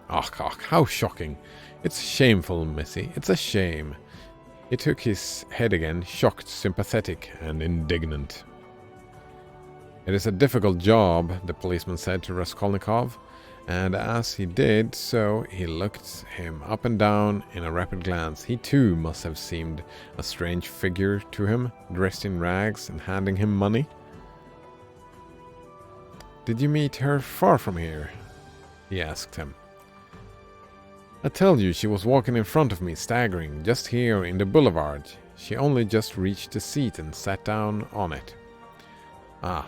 "Ach, how shocking. It's shameful, Missy, it's a shame." He took his head again, shocked, sympathetic, and indignant. "It is a difficult job," the policeman said to Raskolnikov, and as he did so, he looked him up and down in a rapid glance. He too must have seemed a strange figure to him, dressed in rags and handing him money. "Did you meet her far from here?" he asked him. "I tell you, she was walking in front of me, staggering, just here in the boulevard. She only just reached the seat and sat down on it. Ah,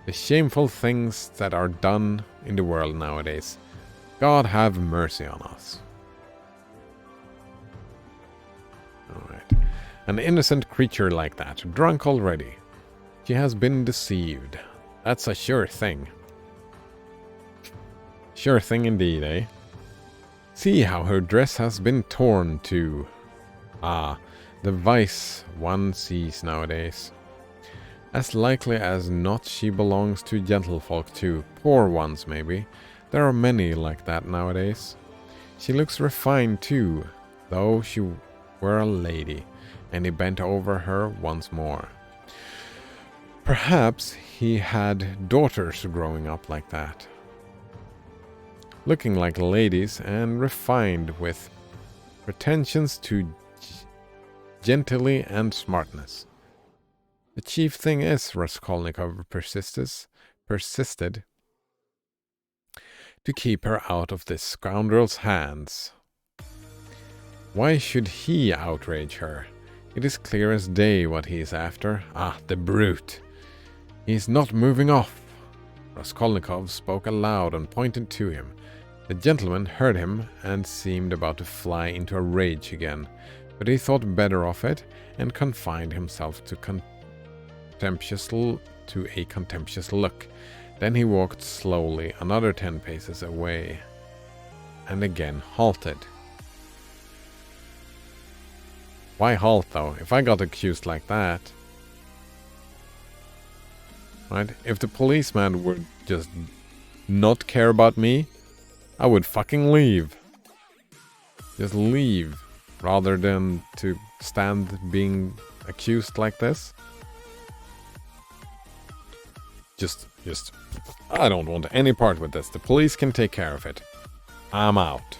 the shameful things that are done in the world nowadays. God have mercy on us." Alright. An innocent creature like that, drunk already. She has been deceived. That's a sure thing. Sure thing indeed, eh? See how her dress has been torn too. Ah, the vice one sees nowadays. As likely as not she belongs to gentlefolk too, poor ones maybe. There are many like that nowadays. She looks refined too, though she were a lady, and he bent over her once more. Perhaps he had daughters growing up like that, looking like ladies and refined with pretensions to gentility and smartness. The chief thing is, Raskolnikov persisted, to keep her out of this scoundrel's hands. Why should he outrage her? It is clear as day what he is after. Ah, the brute! He is not moving off. Raskolnikov spoke aloud and pointed to him. The gentleman heard him and seemed about to fly into a rage again, but he thought better of it and confined himself to a contemptuous look. Then he walked slowly another 10 paces away and again halted. Why halt though? If I got accused like that, right? If the policeman would just not care about me, I would fucking leave. Just leave rather than to stand being accused like this. Just, I don't want any part with this. The police can take care of it. I'm out.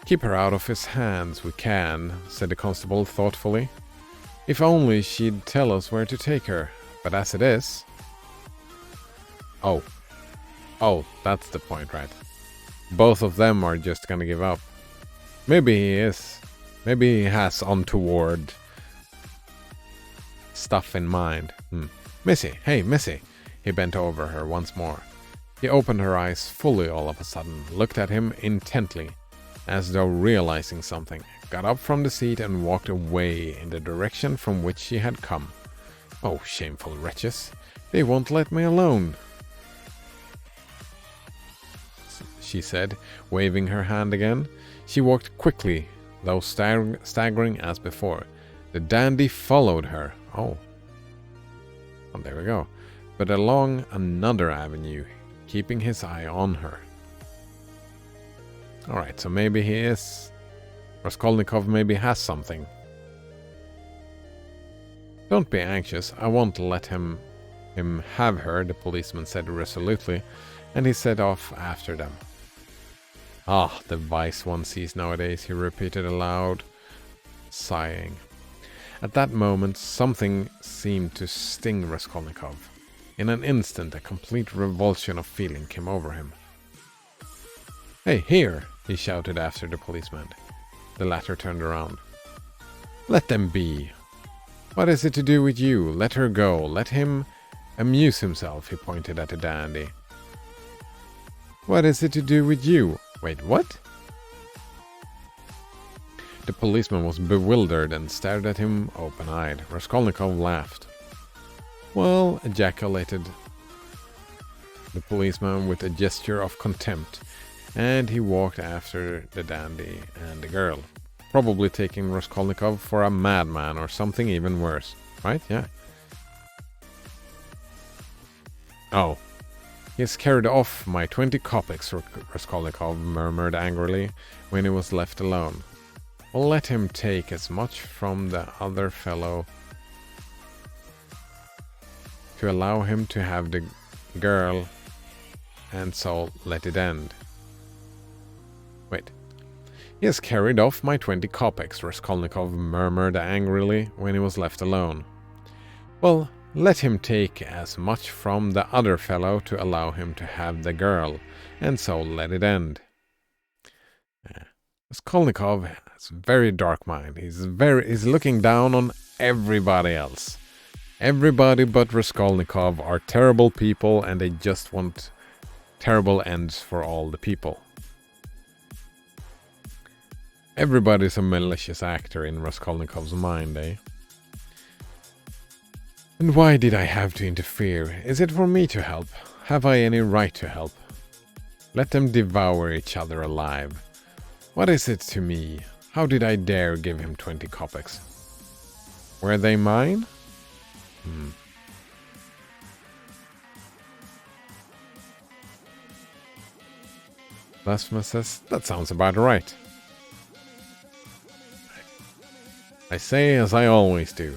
Keep her out of his hands, we can, said the constable thoughtfully. If only she'd tell us where to take her. But as it is... Oh, that's the point, right? Both of them are just gonna give up. Maybe he is. Maybe he has untoward stuff in mind. Missy, hey, Missy. He bent over her once more. He opened her eyes fully all of a sudden, looked at him intently, as though realizing something, got up from the seat and walked away in the direction from which she had come. Oh, shameful wretches. They won't let me alone, she said, waving her hand again. She walked quickly, though staggering as before. The dandy followed her. Oh, there we go. But along another avenue, keeping his eye on her. Alright, so maybe he is... Raskolnikov maybe has something. Don't be anxious, I won't let him have her, the policeman said resolutely, and he set off after them. Ah, the vice one sees nowadays, he repeated aloud, sighing. At that moment, something seemed to sting Raskolnikov. In an instant, a complete revulsion of feeling came over him. Hey, here! He shouted after the policeman. The latter turned around. Let them be. What is it to do with you? Let her go. Let him amuse himself, he pointed at the dandy. What is it to do with you? Wait, what? The policeman was bewildered and stared at him open-eyed. Raskolnikov laughed. Well, ejaculated the policeman with a gesture of contempt, and he walked after the dandy and the girl, probably taking Raskolnikov for a madman or something even worse. Right? Yeah. Oh. He has carried off my 20 kopecks, Raskolnikov murmured angrily when he was left alone. Well, let him take as much from the other fellow to allow him to have the girl, and so let it end. Wait. He has carried off my 20 kopecks, Raskolnikov murmured angrily when he was left alone. Well, let him take as much from the other fellow to allow him to have the girl, and so let it end. Raskolnikov has a very dark mind. He's looking down on everybody else. Everybody but Raskolnikov are terrible people, and they just want terrible ends for all the people. Everybody's a malicious actor in Raskolnikov's mind, eh? And why did I have to interfere? Is it for me to help? Have I any right to help? Let them devour each other alive. What is it to me? How did I dare give him 20 kopecks? Were they mine? Blasphemous says, that sounds about right. I say as I always do.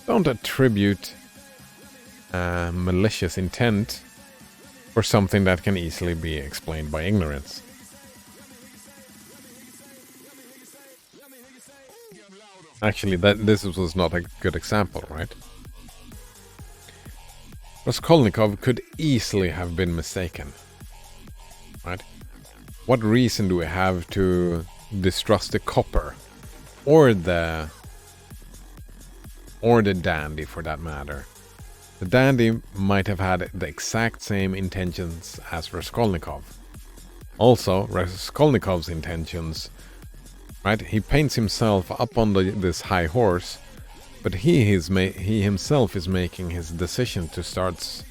Don't attribute malicious intent for something that can easily be explained by ignorance. Actually, this was not a good example, right? Raskolnikov could easily have been mistaken, right? What reason do we have to distrust the copper, or the dandy for that matter? The dandy might have had the exact same intentions as Raskolnikov. Also, Raskolnikov's intentions, right? He paints himself up on this high horse, but he himself is making his decision to start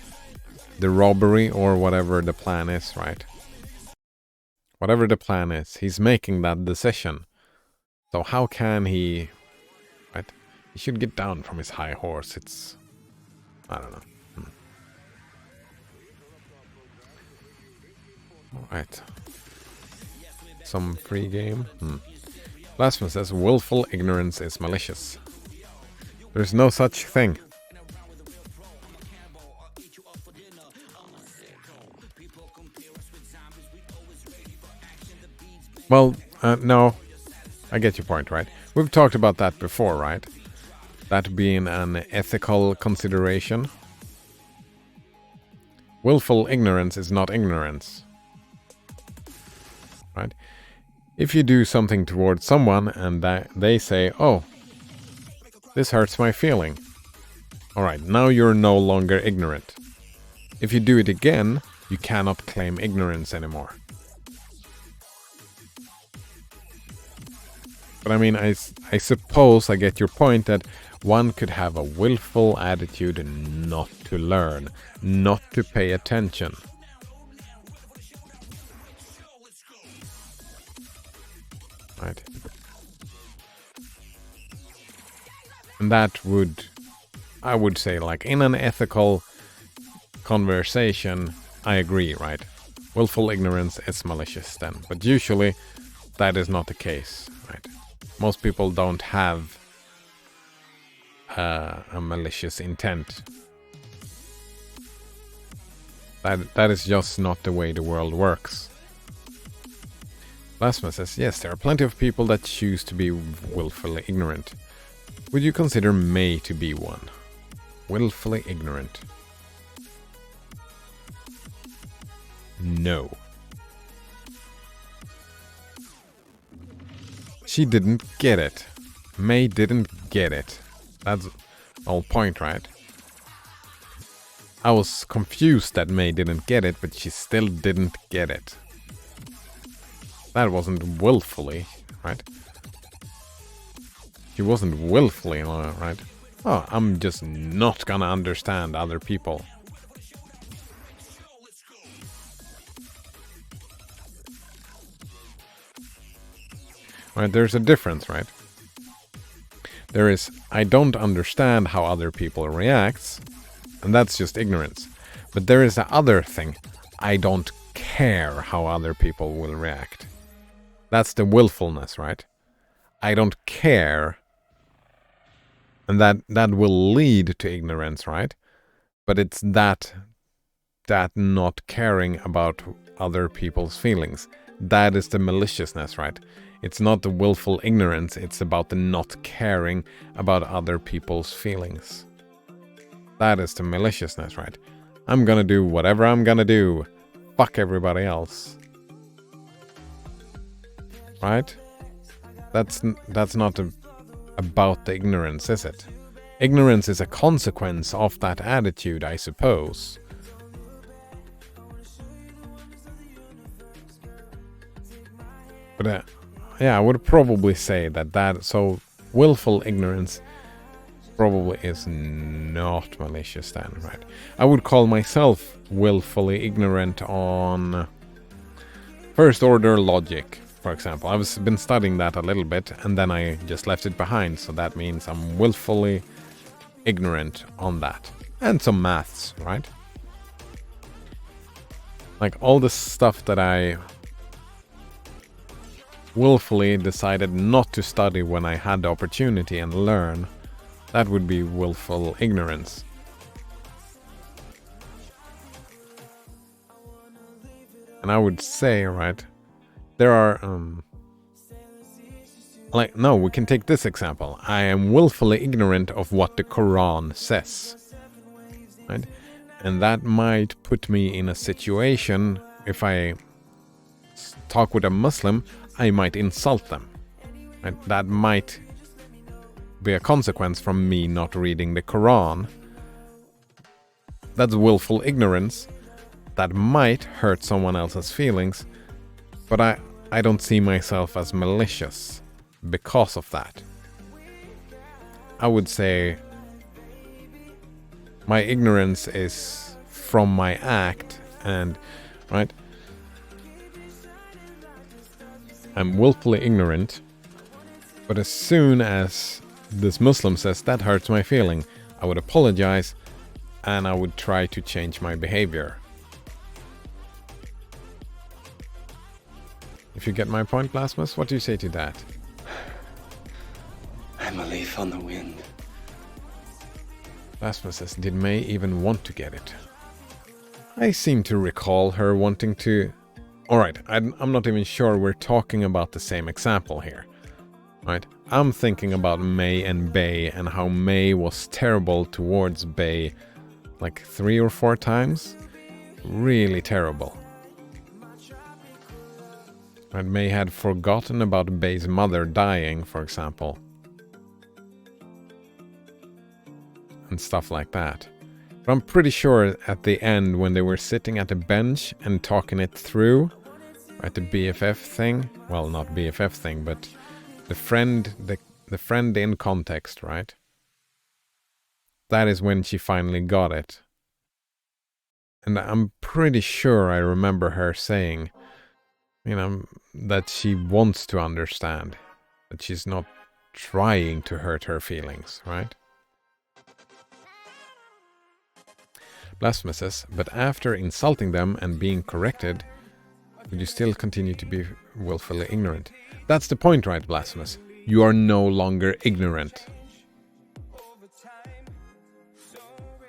the robbery or whatever the plan is, right? Whatever the plan is, he's making that decision. So how can he, right? He should get down from his high horse. It's, I don't know. Alright. Some free game. Blasphemous says, willful ignorance is malicious. There's no such thing. Well, no. I get your point, right? We've talked about that before, right? That being an ethical consideration. Willful ignorance is not ignorance. Right? If you do something towards someone and they say, oh, this hurts my feeling. Alright, now you're no longer ignorant. If you do it again, you cannot claim ignorance anymore. But I mean, I suppose I get your point that one could have a willful attitude not to learn, not to pay attention. Right. And that would, I would say, like in an ethical conversation, I agree, right? Willful ignorance is malicious then. But usually that is not the case, right? Most people don't have a malicious intent. That is just not the way the world works. Lasma says, yes, there are plenty of people that choose to be willfully ignorant. Would you consider May to be one? Willfully ignorant. No. She didn't get it. May didn't get it. That's the whole point, right? I was confused that May didn't get it, but she still didn't get it. That wasn't willfully, right? She wasn't willfully, right? Oh, I'm just not gonna understand other people. Right, there's a difference, right? There is, I don't understand how other people react, and that's just ignorance. But there is the other thing, I don't care how other people will react. That's the willfulness, right? I don't care. And that will lead to ignorance, right? But it's that not caring about other people's feelings. That is the maliciousness, right? It's not the willful ignorance, it's about the not caring about other people's feelings. That is the maliciousness, right? I'm gonna do whatever I'm gonna do. Fuck everybody else. Right? That's not about the ignorance, is it? Ignorance is a consequence of that attitude, I suppose. But yeah, I would probably say that so willful ignorance probably is not malicious then, right? I would call myself willfully ignorant on first order logic, for example. I've been studying that a little bit and then I just left it behind, so that means I'm willfully ignorant on that. And some maths, right? Like all the stuff that I willfully decided not to study when I had the opportunity and learn, that would be willful ignorance. And I would say, right, there are like, no, we can take this example. I am willfully ignorant of what the Quran says, right? And that might put me in a situation, if I talk with a Muslim, I might insult them. Right? That might be a consequence from me not reading the Quran. That's willful ignorance. That might hurt someone else's feelings, but I don't see myself as malicious because of that. I would say my ignorance is from my act, and right, I'm willfully ignorant, but as soon as this Muslim says that hurts my feeling, I would apologize and I would try to change my behavior. If you get my point, Blasmus, what do you say to that? I'm a leaf on the wind. Blasmus says, did May even want to get it? I seem to recall her wanting to... Alright, I'm not even sure we're talking about the same example here. Right? I'm thinking about May and Bay and how May was terrible towards Bay like 3 or 4 times. Really terrible. Right? May had forgotten about Bay's mother dying, for example. And stuff like that. But I'm pretty sure at the end, when they were sitting at a bench and talking it through, right, the BFF thing, well, not BFF thing, but the friend in context, right? That is when she finally got it. And I'm pretty sure I remember her saying, you know, that she wants to understand, that she's not trying to hurt her feelings, right? Blasphemous says, but after insulting them and being corrected, would you still continue to be willfully ignorant? That's the point, right, Blasphemous? You are no longer ignorant.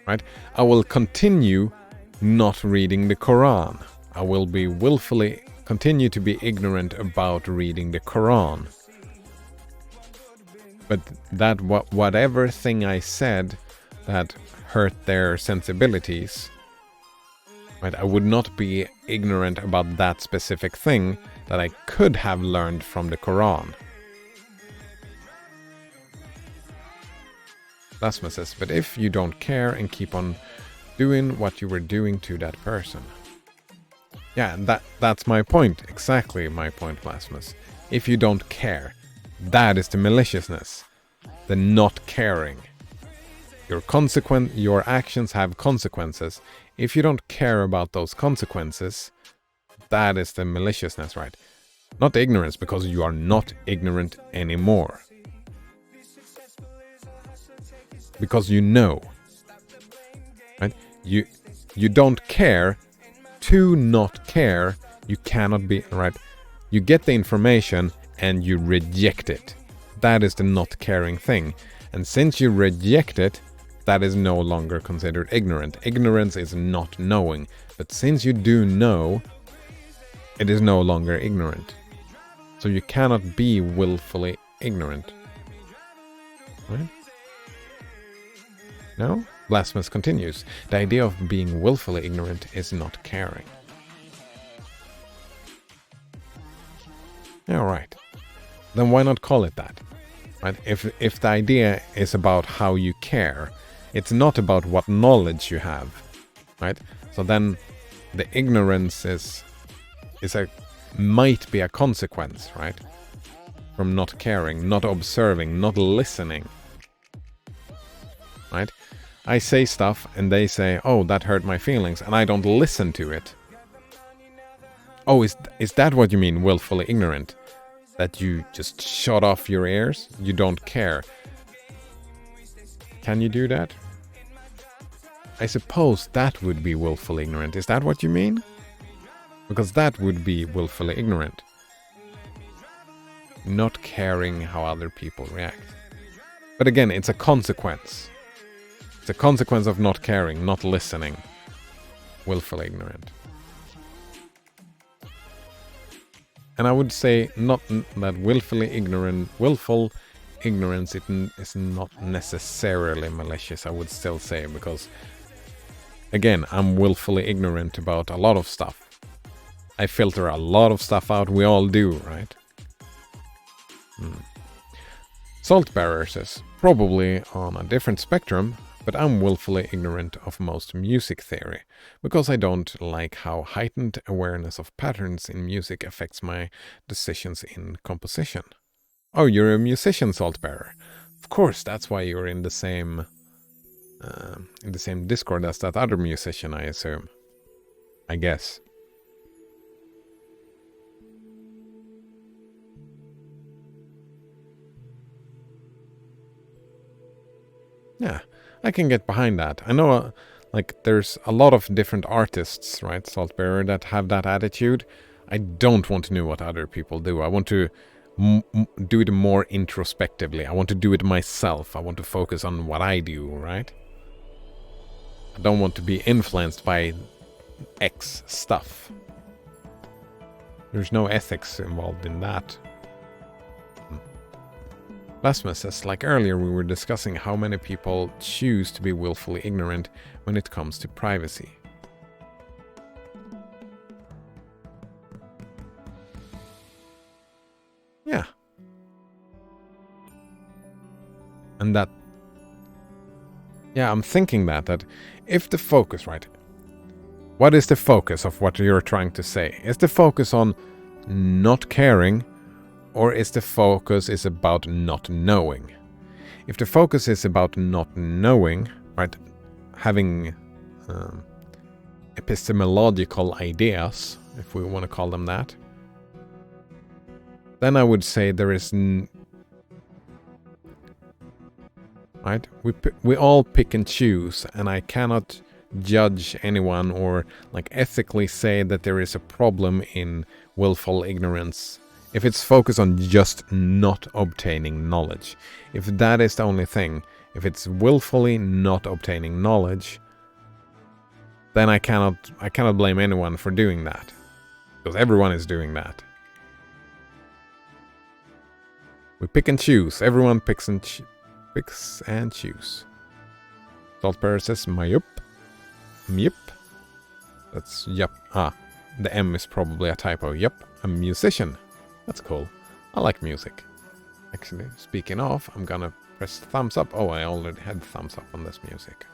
Right? I will continue not reading the Quran. I will be willfully continue to be ignorant about reading the Quran. But that whatever thing I said that hurt their sensibilities, right, I would not be ignorant about that specific thing that I could have learned from the Quran. Blasphemous says, but if you don't care and keep on doing what you were doing to that person. Yeah, that's my point. Exactly my point, Blasphemous. If you don't care, that is the maliciousness. The not caring. Your actions have consequences. If you don't care about those consequences, that is the maliciousness, right? Not ignorance, because you are not ignorant anymore. Because you know. Right? You don't care. To not care, you cannot be, right? You get the information and you reject it. That is the not caring thing. And since you reject it, that is no longer considered ignorant. Ignorance is not knowing. But since you do know, it is no longer ignorant. So you cannot be willfully ignorant. Right? No? Blasphemous continues. The idea of being willfully ignorant is not caring. Yeah, right. Then why not call it that? Right? If the idea is about how you care, it's not about what knowledge you have, right? So then the ignorance might be a consequence, right? From not caring, not observing, not listening, right? I say stuff and they say, oh, that hurt my feelings, and I don't listen to it. Oh, is that what you mean, willfully ignorant? That you just shut off your ears? You don't care. Can you do that? I suppose that would be willfully ignorant. Is that what you mean? Because that would be willfully ignorant. Not caring how other people react. But again, it's a consequence. It's a consequence of not caring, not listening. Willfully ignorant. And I would say not that willful ignorance is not necessarily malicious, I would still say, because again, I'm willfully ignorant about a lot of stuff. I filter a lot of stuff out, we all do, right? Saltbearer says, probably on a different spectrum, but I'm willfully ignorant of most music theory, because I don't like how heightened awareness of patterns in music affects my decisions in composition. Oh, you're a musician, Saltbearer. Of course, that's why you're in the same Discord as that other musician, I assume. I guess. Yeah, I can get behind that. I know, there's a lot of different artists, right, Saltbearer, that have that attitude. I don't want to know what other people do. I want to do it more introspectively. I want to do it myself. I want to focus on what I do, right? I don't want to be influenced by X stuff. There's no ethics involved in that. Blasphemous says, like earlier we were discussing how many people choose to be willfully ignorant when it comes to privacy. And that, yeah, I'm thinking that if the focus, right, what is the focus of what you're trying to say? Is the focus on not caring, or is the focus is about not knowing? If the focus is about not knowing, right, having epistemological ideas, if we want to call them that, then I would say there is right? We all pick and choose, and I cannot judge anyone or like ethically say that there is a problem in willful ignorance if it's focused on just not obtaining knowledge. If that is the only thing, if it's willfully not obtaining knowledge, then I cannot blame anyone for doing that, because everyone is doing that. We pick and choose. Everyone picks and choose. Saltbearer says mayup. Myup. That's yup. Ah, the M is probably a typo. Yup, a musician. That's cool. I like music. Actually, speaking of, I'm gonna press thumbs up. Oh, I already had thumbs up on this music.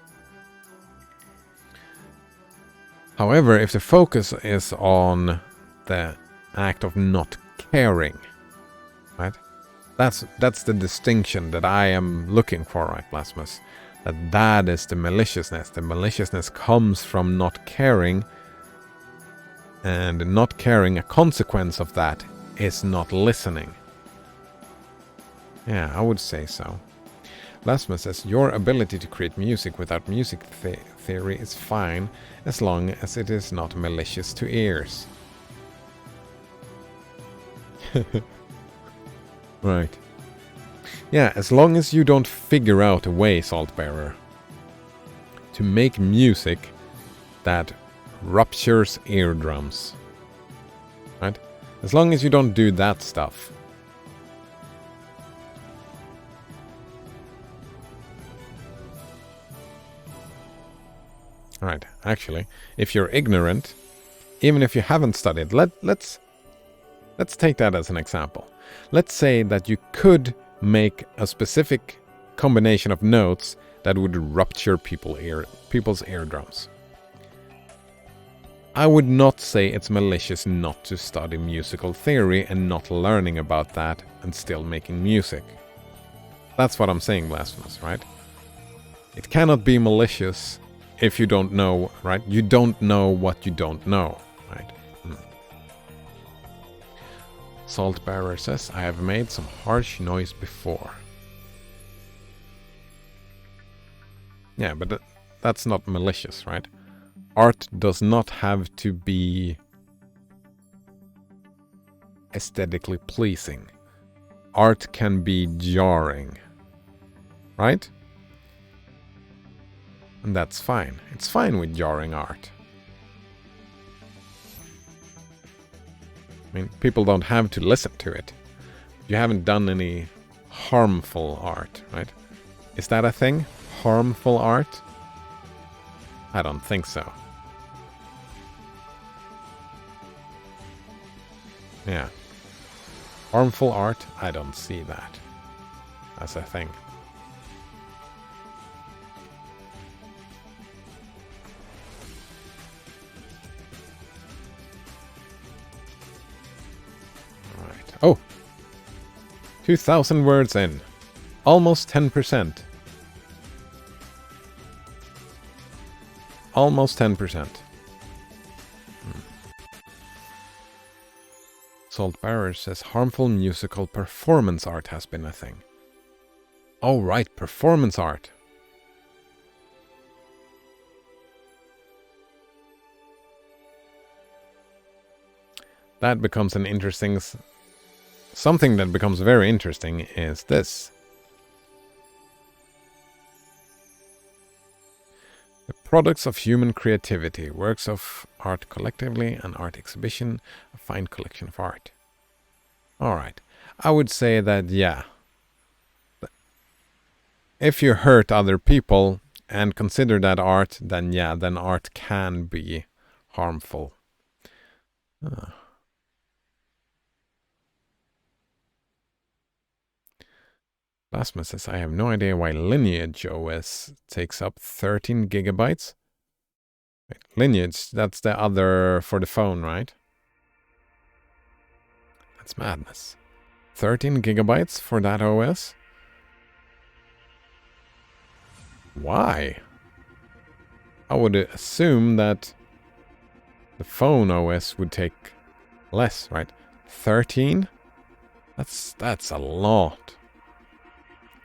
However, if the focus is on the act of not caring, right? That's the distinction that I am looking for, right, Blasphemous? That is the maliciousness. The maliciousness comes from not caring, and not caring, a consequence of that, is not listening. Yeah, I would say so. Blasphemous says, your ability to create music without music theory is fine, as long as it is not malicious to ears. Right. Yeah, as long as you don't figure out a way, Saltbearer, to make music that ruptures eardrums. Right? As long as you don't do that stuff. Right, actually, if you're ignorant, even if you haven't studied, let's take that as an example. Let's say that you could make a specific combination of notes that would rupture people's eardrums. I would not say it's malicious not to study musical theory and not learning about that and still making music. That's what I'm saying, Blasphemous, right? It cannot be malicious if you don't know, right? You don't know what you don't know, right? Saltbearer says, I have made some harsh noise before. Yeah, but that's not malicious, right? Art does not have to be aesthetically pleasing. Art can be jarring, right? And that's fine. It's fine with jarring art. I mean, people don't have to listen to it. You haven't done any harmful art, right? Is that a thing? Harmful art? I don't think so. Yeah. Harmful art? I don't see that as a thing. Alright. Oh! 2,000 words in. Almost 10%. Almost 10%. Saltbearer says harmful musical performance art has been a thing. Oh right, performance art. That becomes an interesting... Something that becomes very interesting is this. The products of human creativity, works of art collectively, an art exhibition, a fine collection of art. Alright, I would say that, yeah. If you hurt other people and consider that art, then yeah, then art can be harmful. Plasma says, I have no idea why Lineage OS takes up 13 gigabytes. Wait, Lineage, that's the other for the phone, right? That's madness. 13 gigabytes for that OS? Why? I would assume that the phone OS would take less, right? 13? That's a lot.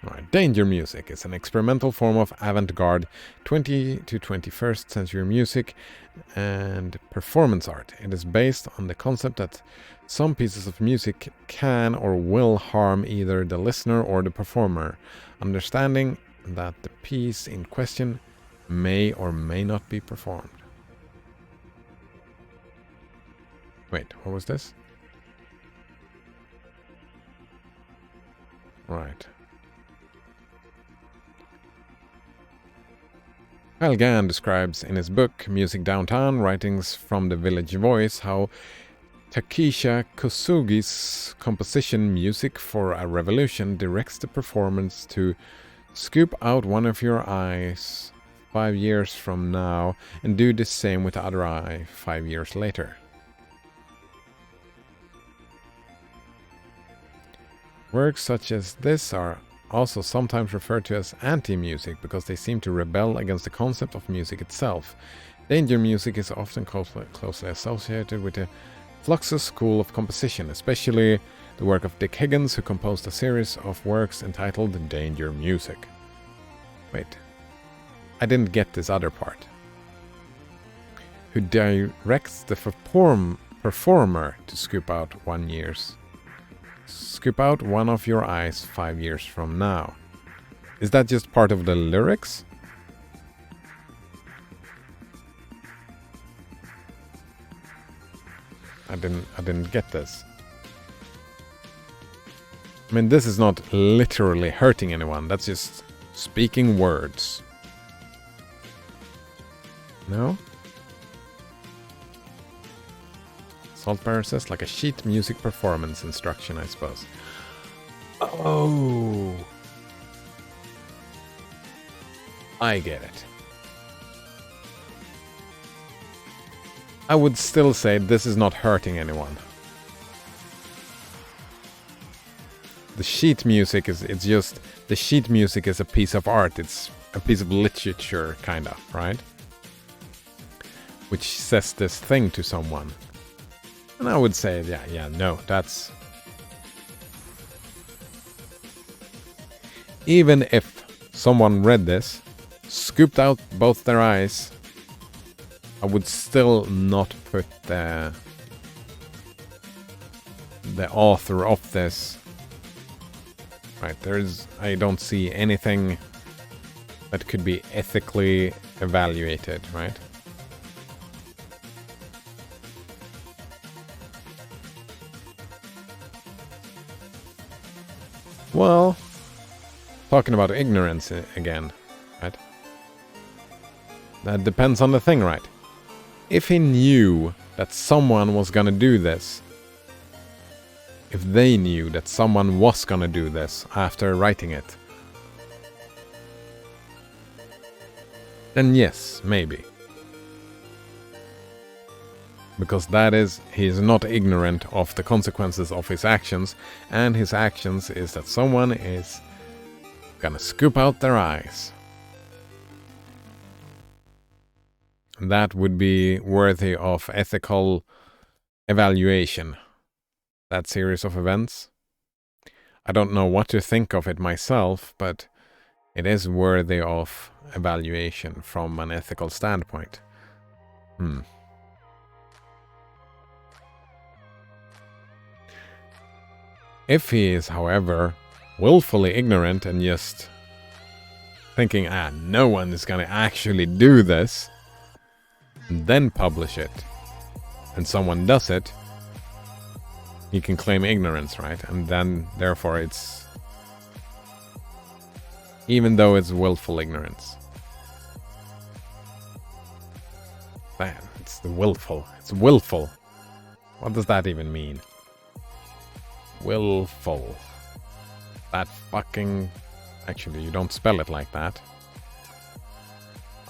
Alright, Danger Music is an experimental form of avant-garde 20th to 21st century music and performance art. It is based on the concept that some pieces of music can or will harm either the listener or the performer, understanding that the piece in question may or may not be performed. Wait, what was this? Right. Kyle Gann describes in his book Music Downtown, Writings from the Village Voice, how Takesha Kosugi's composition Music for a Revolution directs the performance to scoop out one of your eyes 5 years from now and do the same with the other eye 5 years later. Works such as this are also sometimes referred to as anti-music because they seem to rebel against the concept of music itself. Danger music is often closely associated with the Fluxus school of composition, especially the work of Dick Higgins, who composed a series of works entitled Danger Music. Wait, I didn't get this other part. Who directs the performer to scoop out one of your eyes 5 years from now. Is that just part of the lyrics? I didn't get this. I mean, this is not literally hurting anyone. That's just speaking words. No? Saltbearer says, like a sheet music performance instruction, I suppose. Oh. I get it. I would still say this is not hurting anyone. The sheet music it's just, the sheet music is a piece of art. It's a piece of literature, kind of, right? Which says this thing to someone. And I would say, no, that's... Even if someone read this, scooped out both their eyes, I would still not put the author of this. Right, I don't see anything that could be ethically evaluated, right? Well, talking about ignorance again, right? That depends on the thing, right? If he knew that someone was gonna do this, if they knew that someone was gonna do this after writing it, then yes, maybe. Because he is not ignorant of the consequences of his actions, and his actions is that someone is gonna scoop out their eyes. That would be worthy of ethical evaluation. That series of events. I don't know what to think of it myself, but it is worthy of evaluation from an ethical standpoint. If he is, however, willfully ignorant and just thinking, no one is gonna actually do this, and then publish it, and someone does it, he can claim ignorance, right? And then, therefore, it's... Even though it's willful ignorance. Man, it's the willful. It's willful. What does that even mean? Willful. That fucking... Actually, you don't spell it like that.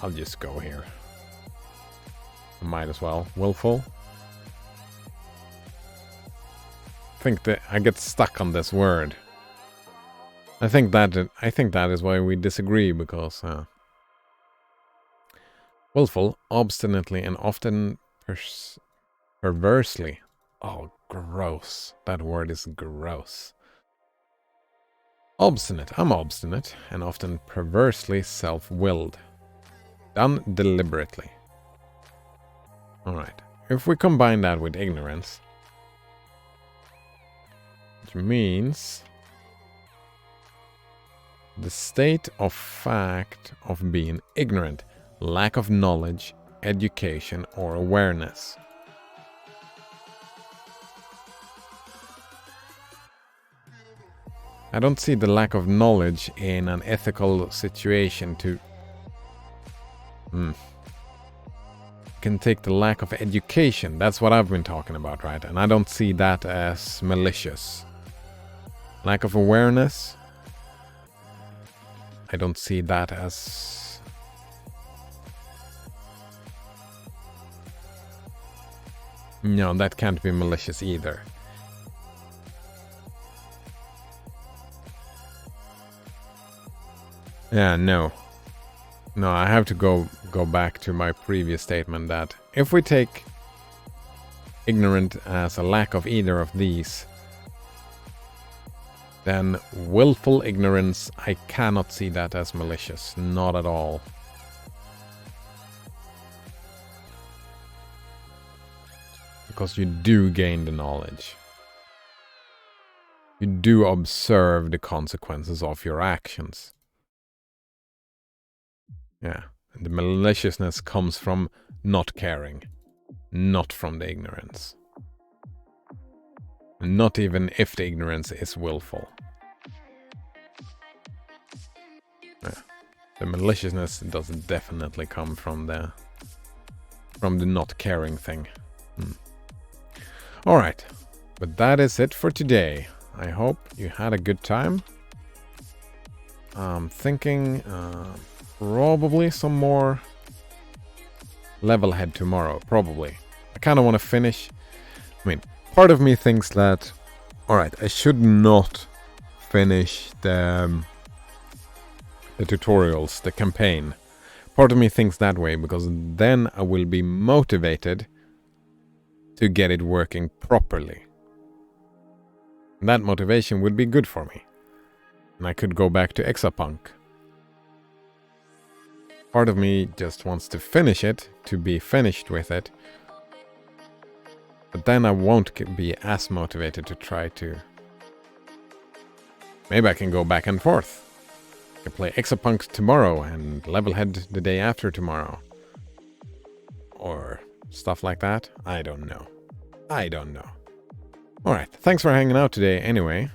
I'll just go here. Might as well. Willful. I think that I get stuck on this word. I think that is why we disagree, because willful, obstinately, and often perversely. Oh, gross. That word is gross. Obstinate. I'm obstinate, and often perversely self-willed. Done deliberately. Alright. If we combine that with ignorance, which means the state of fact of being ignorant, lack of knowledge, education, or awareness. I don't see the lack of knowledge in an ethical situation to... You can take the lack of education. That's what I've been talking about, right? And I don't see that as malicious. Lack of awareness. I don't see that as... No, that can't be malicious either. Yeah, no. No, I have to go back to my previous statement that if we take ignorant as a lack of either of these, then willful ignorance, I cannot see that as malicious. Not at all. Because you do gain the knowledge. You do observe the consequences of your actions. Yeah, and the maliciousness comes from not caring, not from the ignorance. Not even if the ignorance is willful. Yeah. The maliciousness does definitely come from the not caring thing. Alright, but that is it for today. I hope you had a good time. I'm thinking probably some more level head tomorrow, probably. I kind of want to finish. I mean, part of me thinks that, alright, I should not finish the tutorials, the campaign. Part of me thinks that way, because then I will be motivated to get it working properly. And that motivation would be good for me. And I could go back to Exapunk. Part of me just wants to finish it, to be finished with it. But then I won't be as motivated to try to... Maybe I can go back and forth. I can play Exapunk tomorrow and Levelhead the day after tomorrow. Or stuff like that. I don't know. Alright, thanks for hanging out today anyway.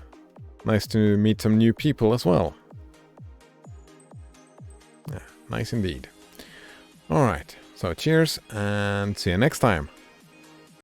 Nice to meet some new people as well. Yeah, nice indeed. Alright, so cheers and see you next time.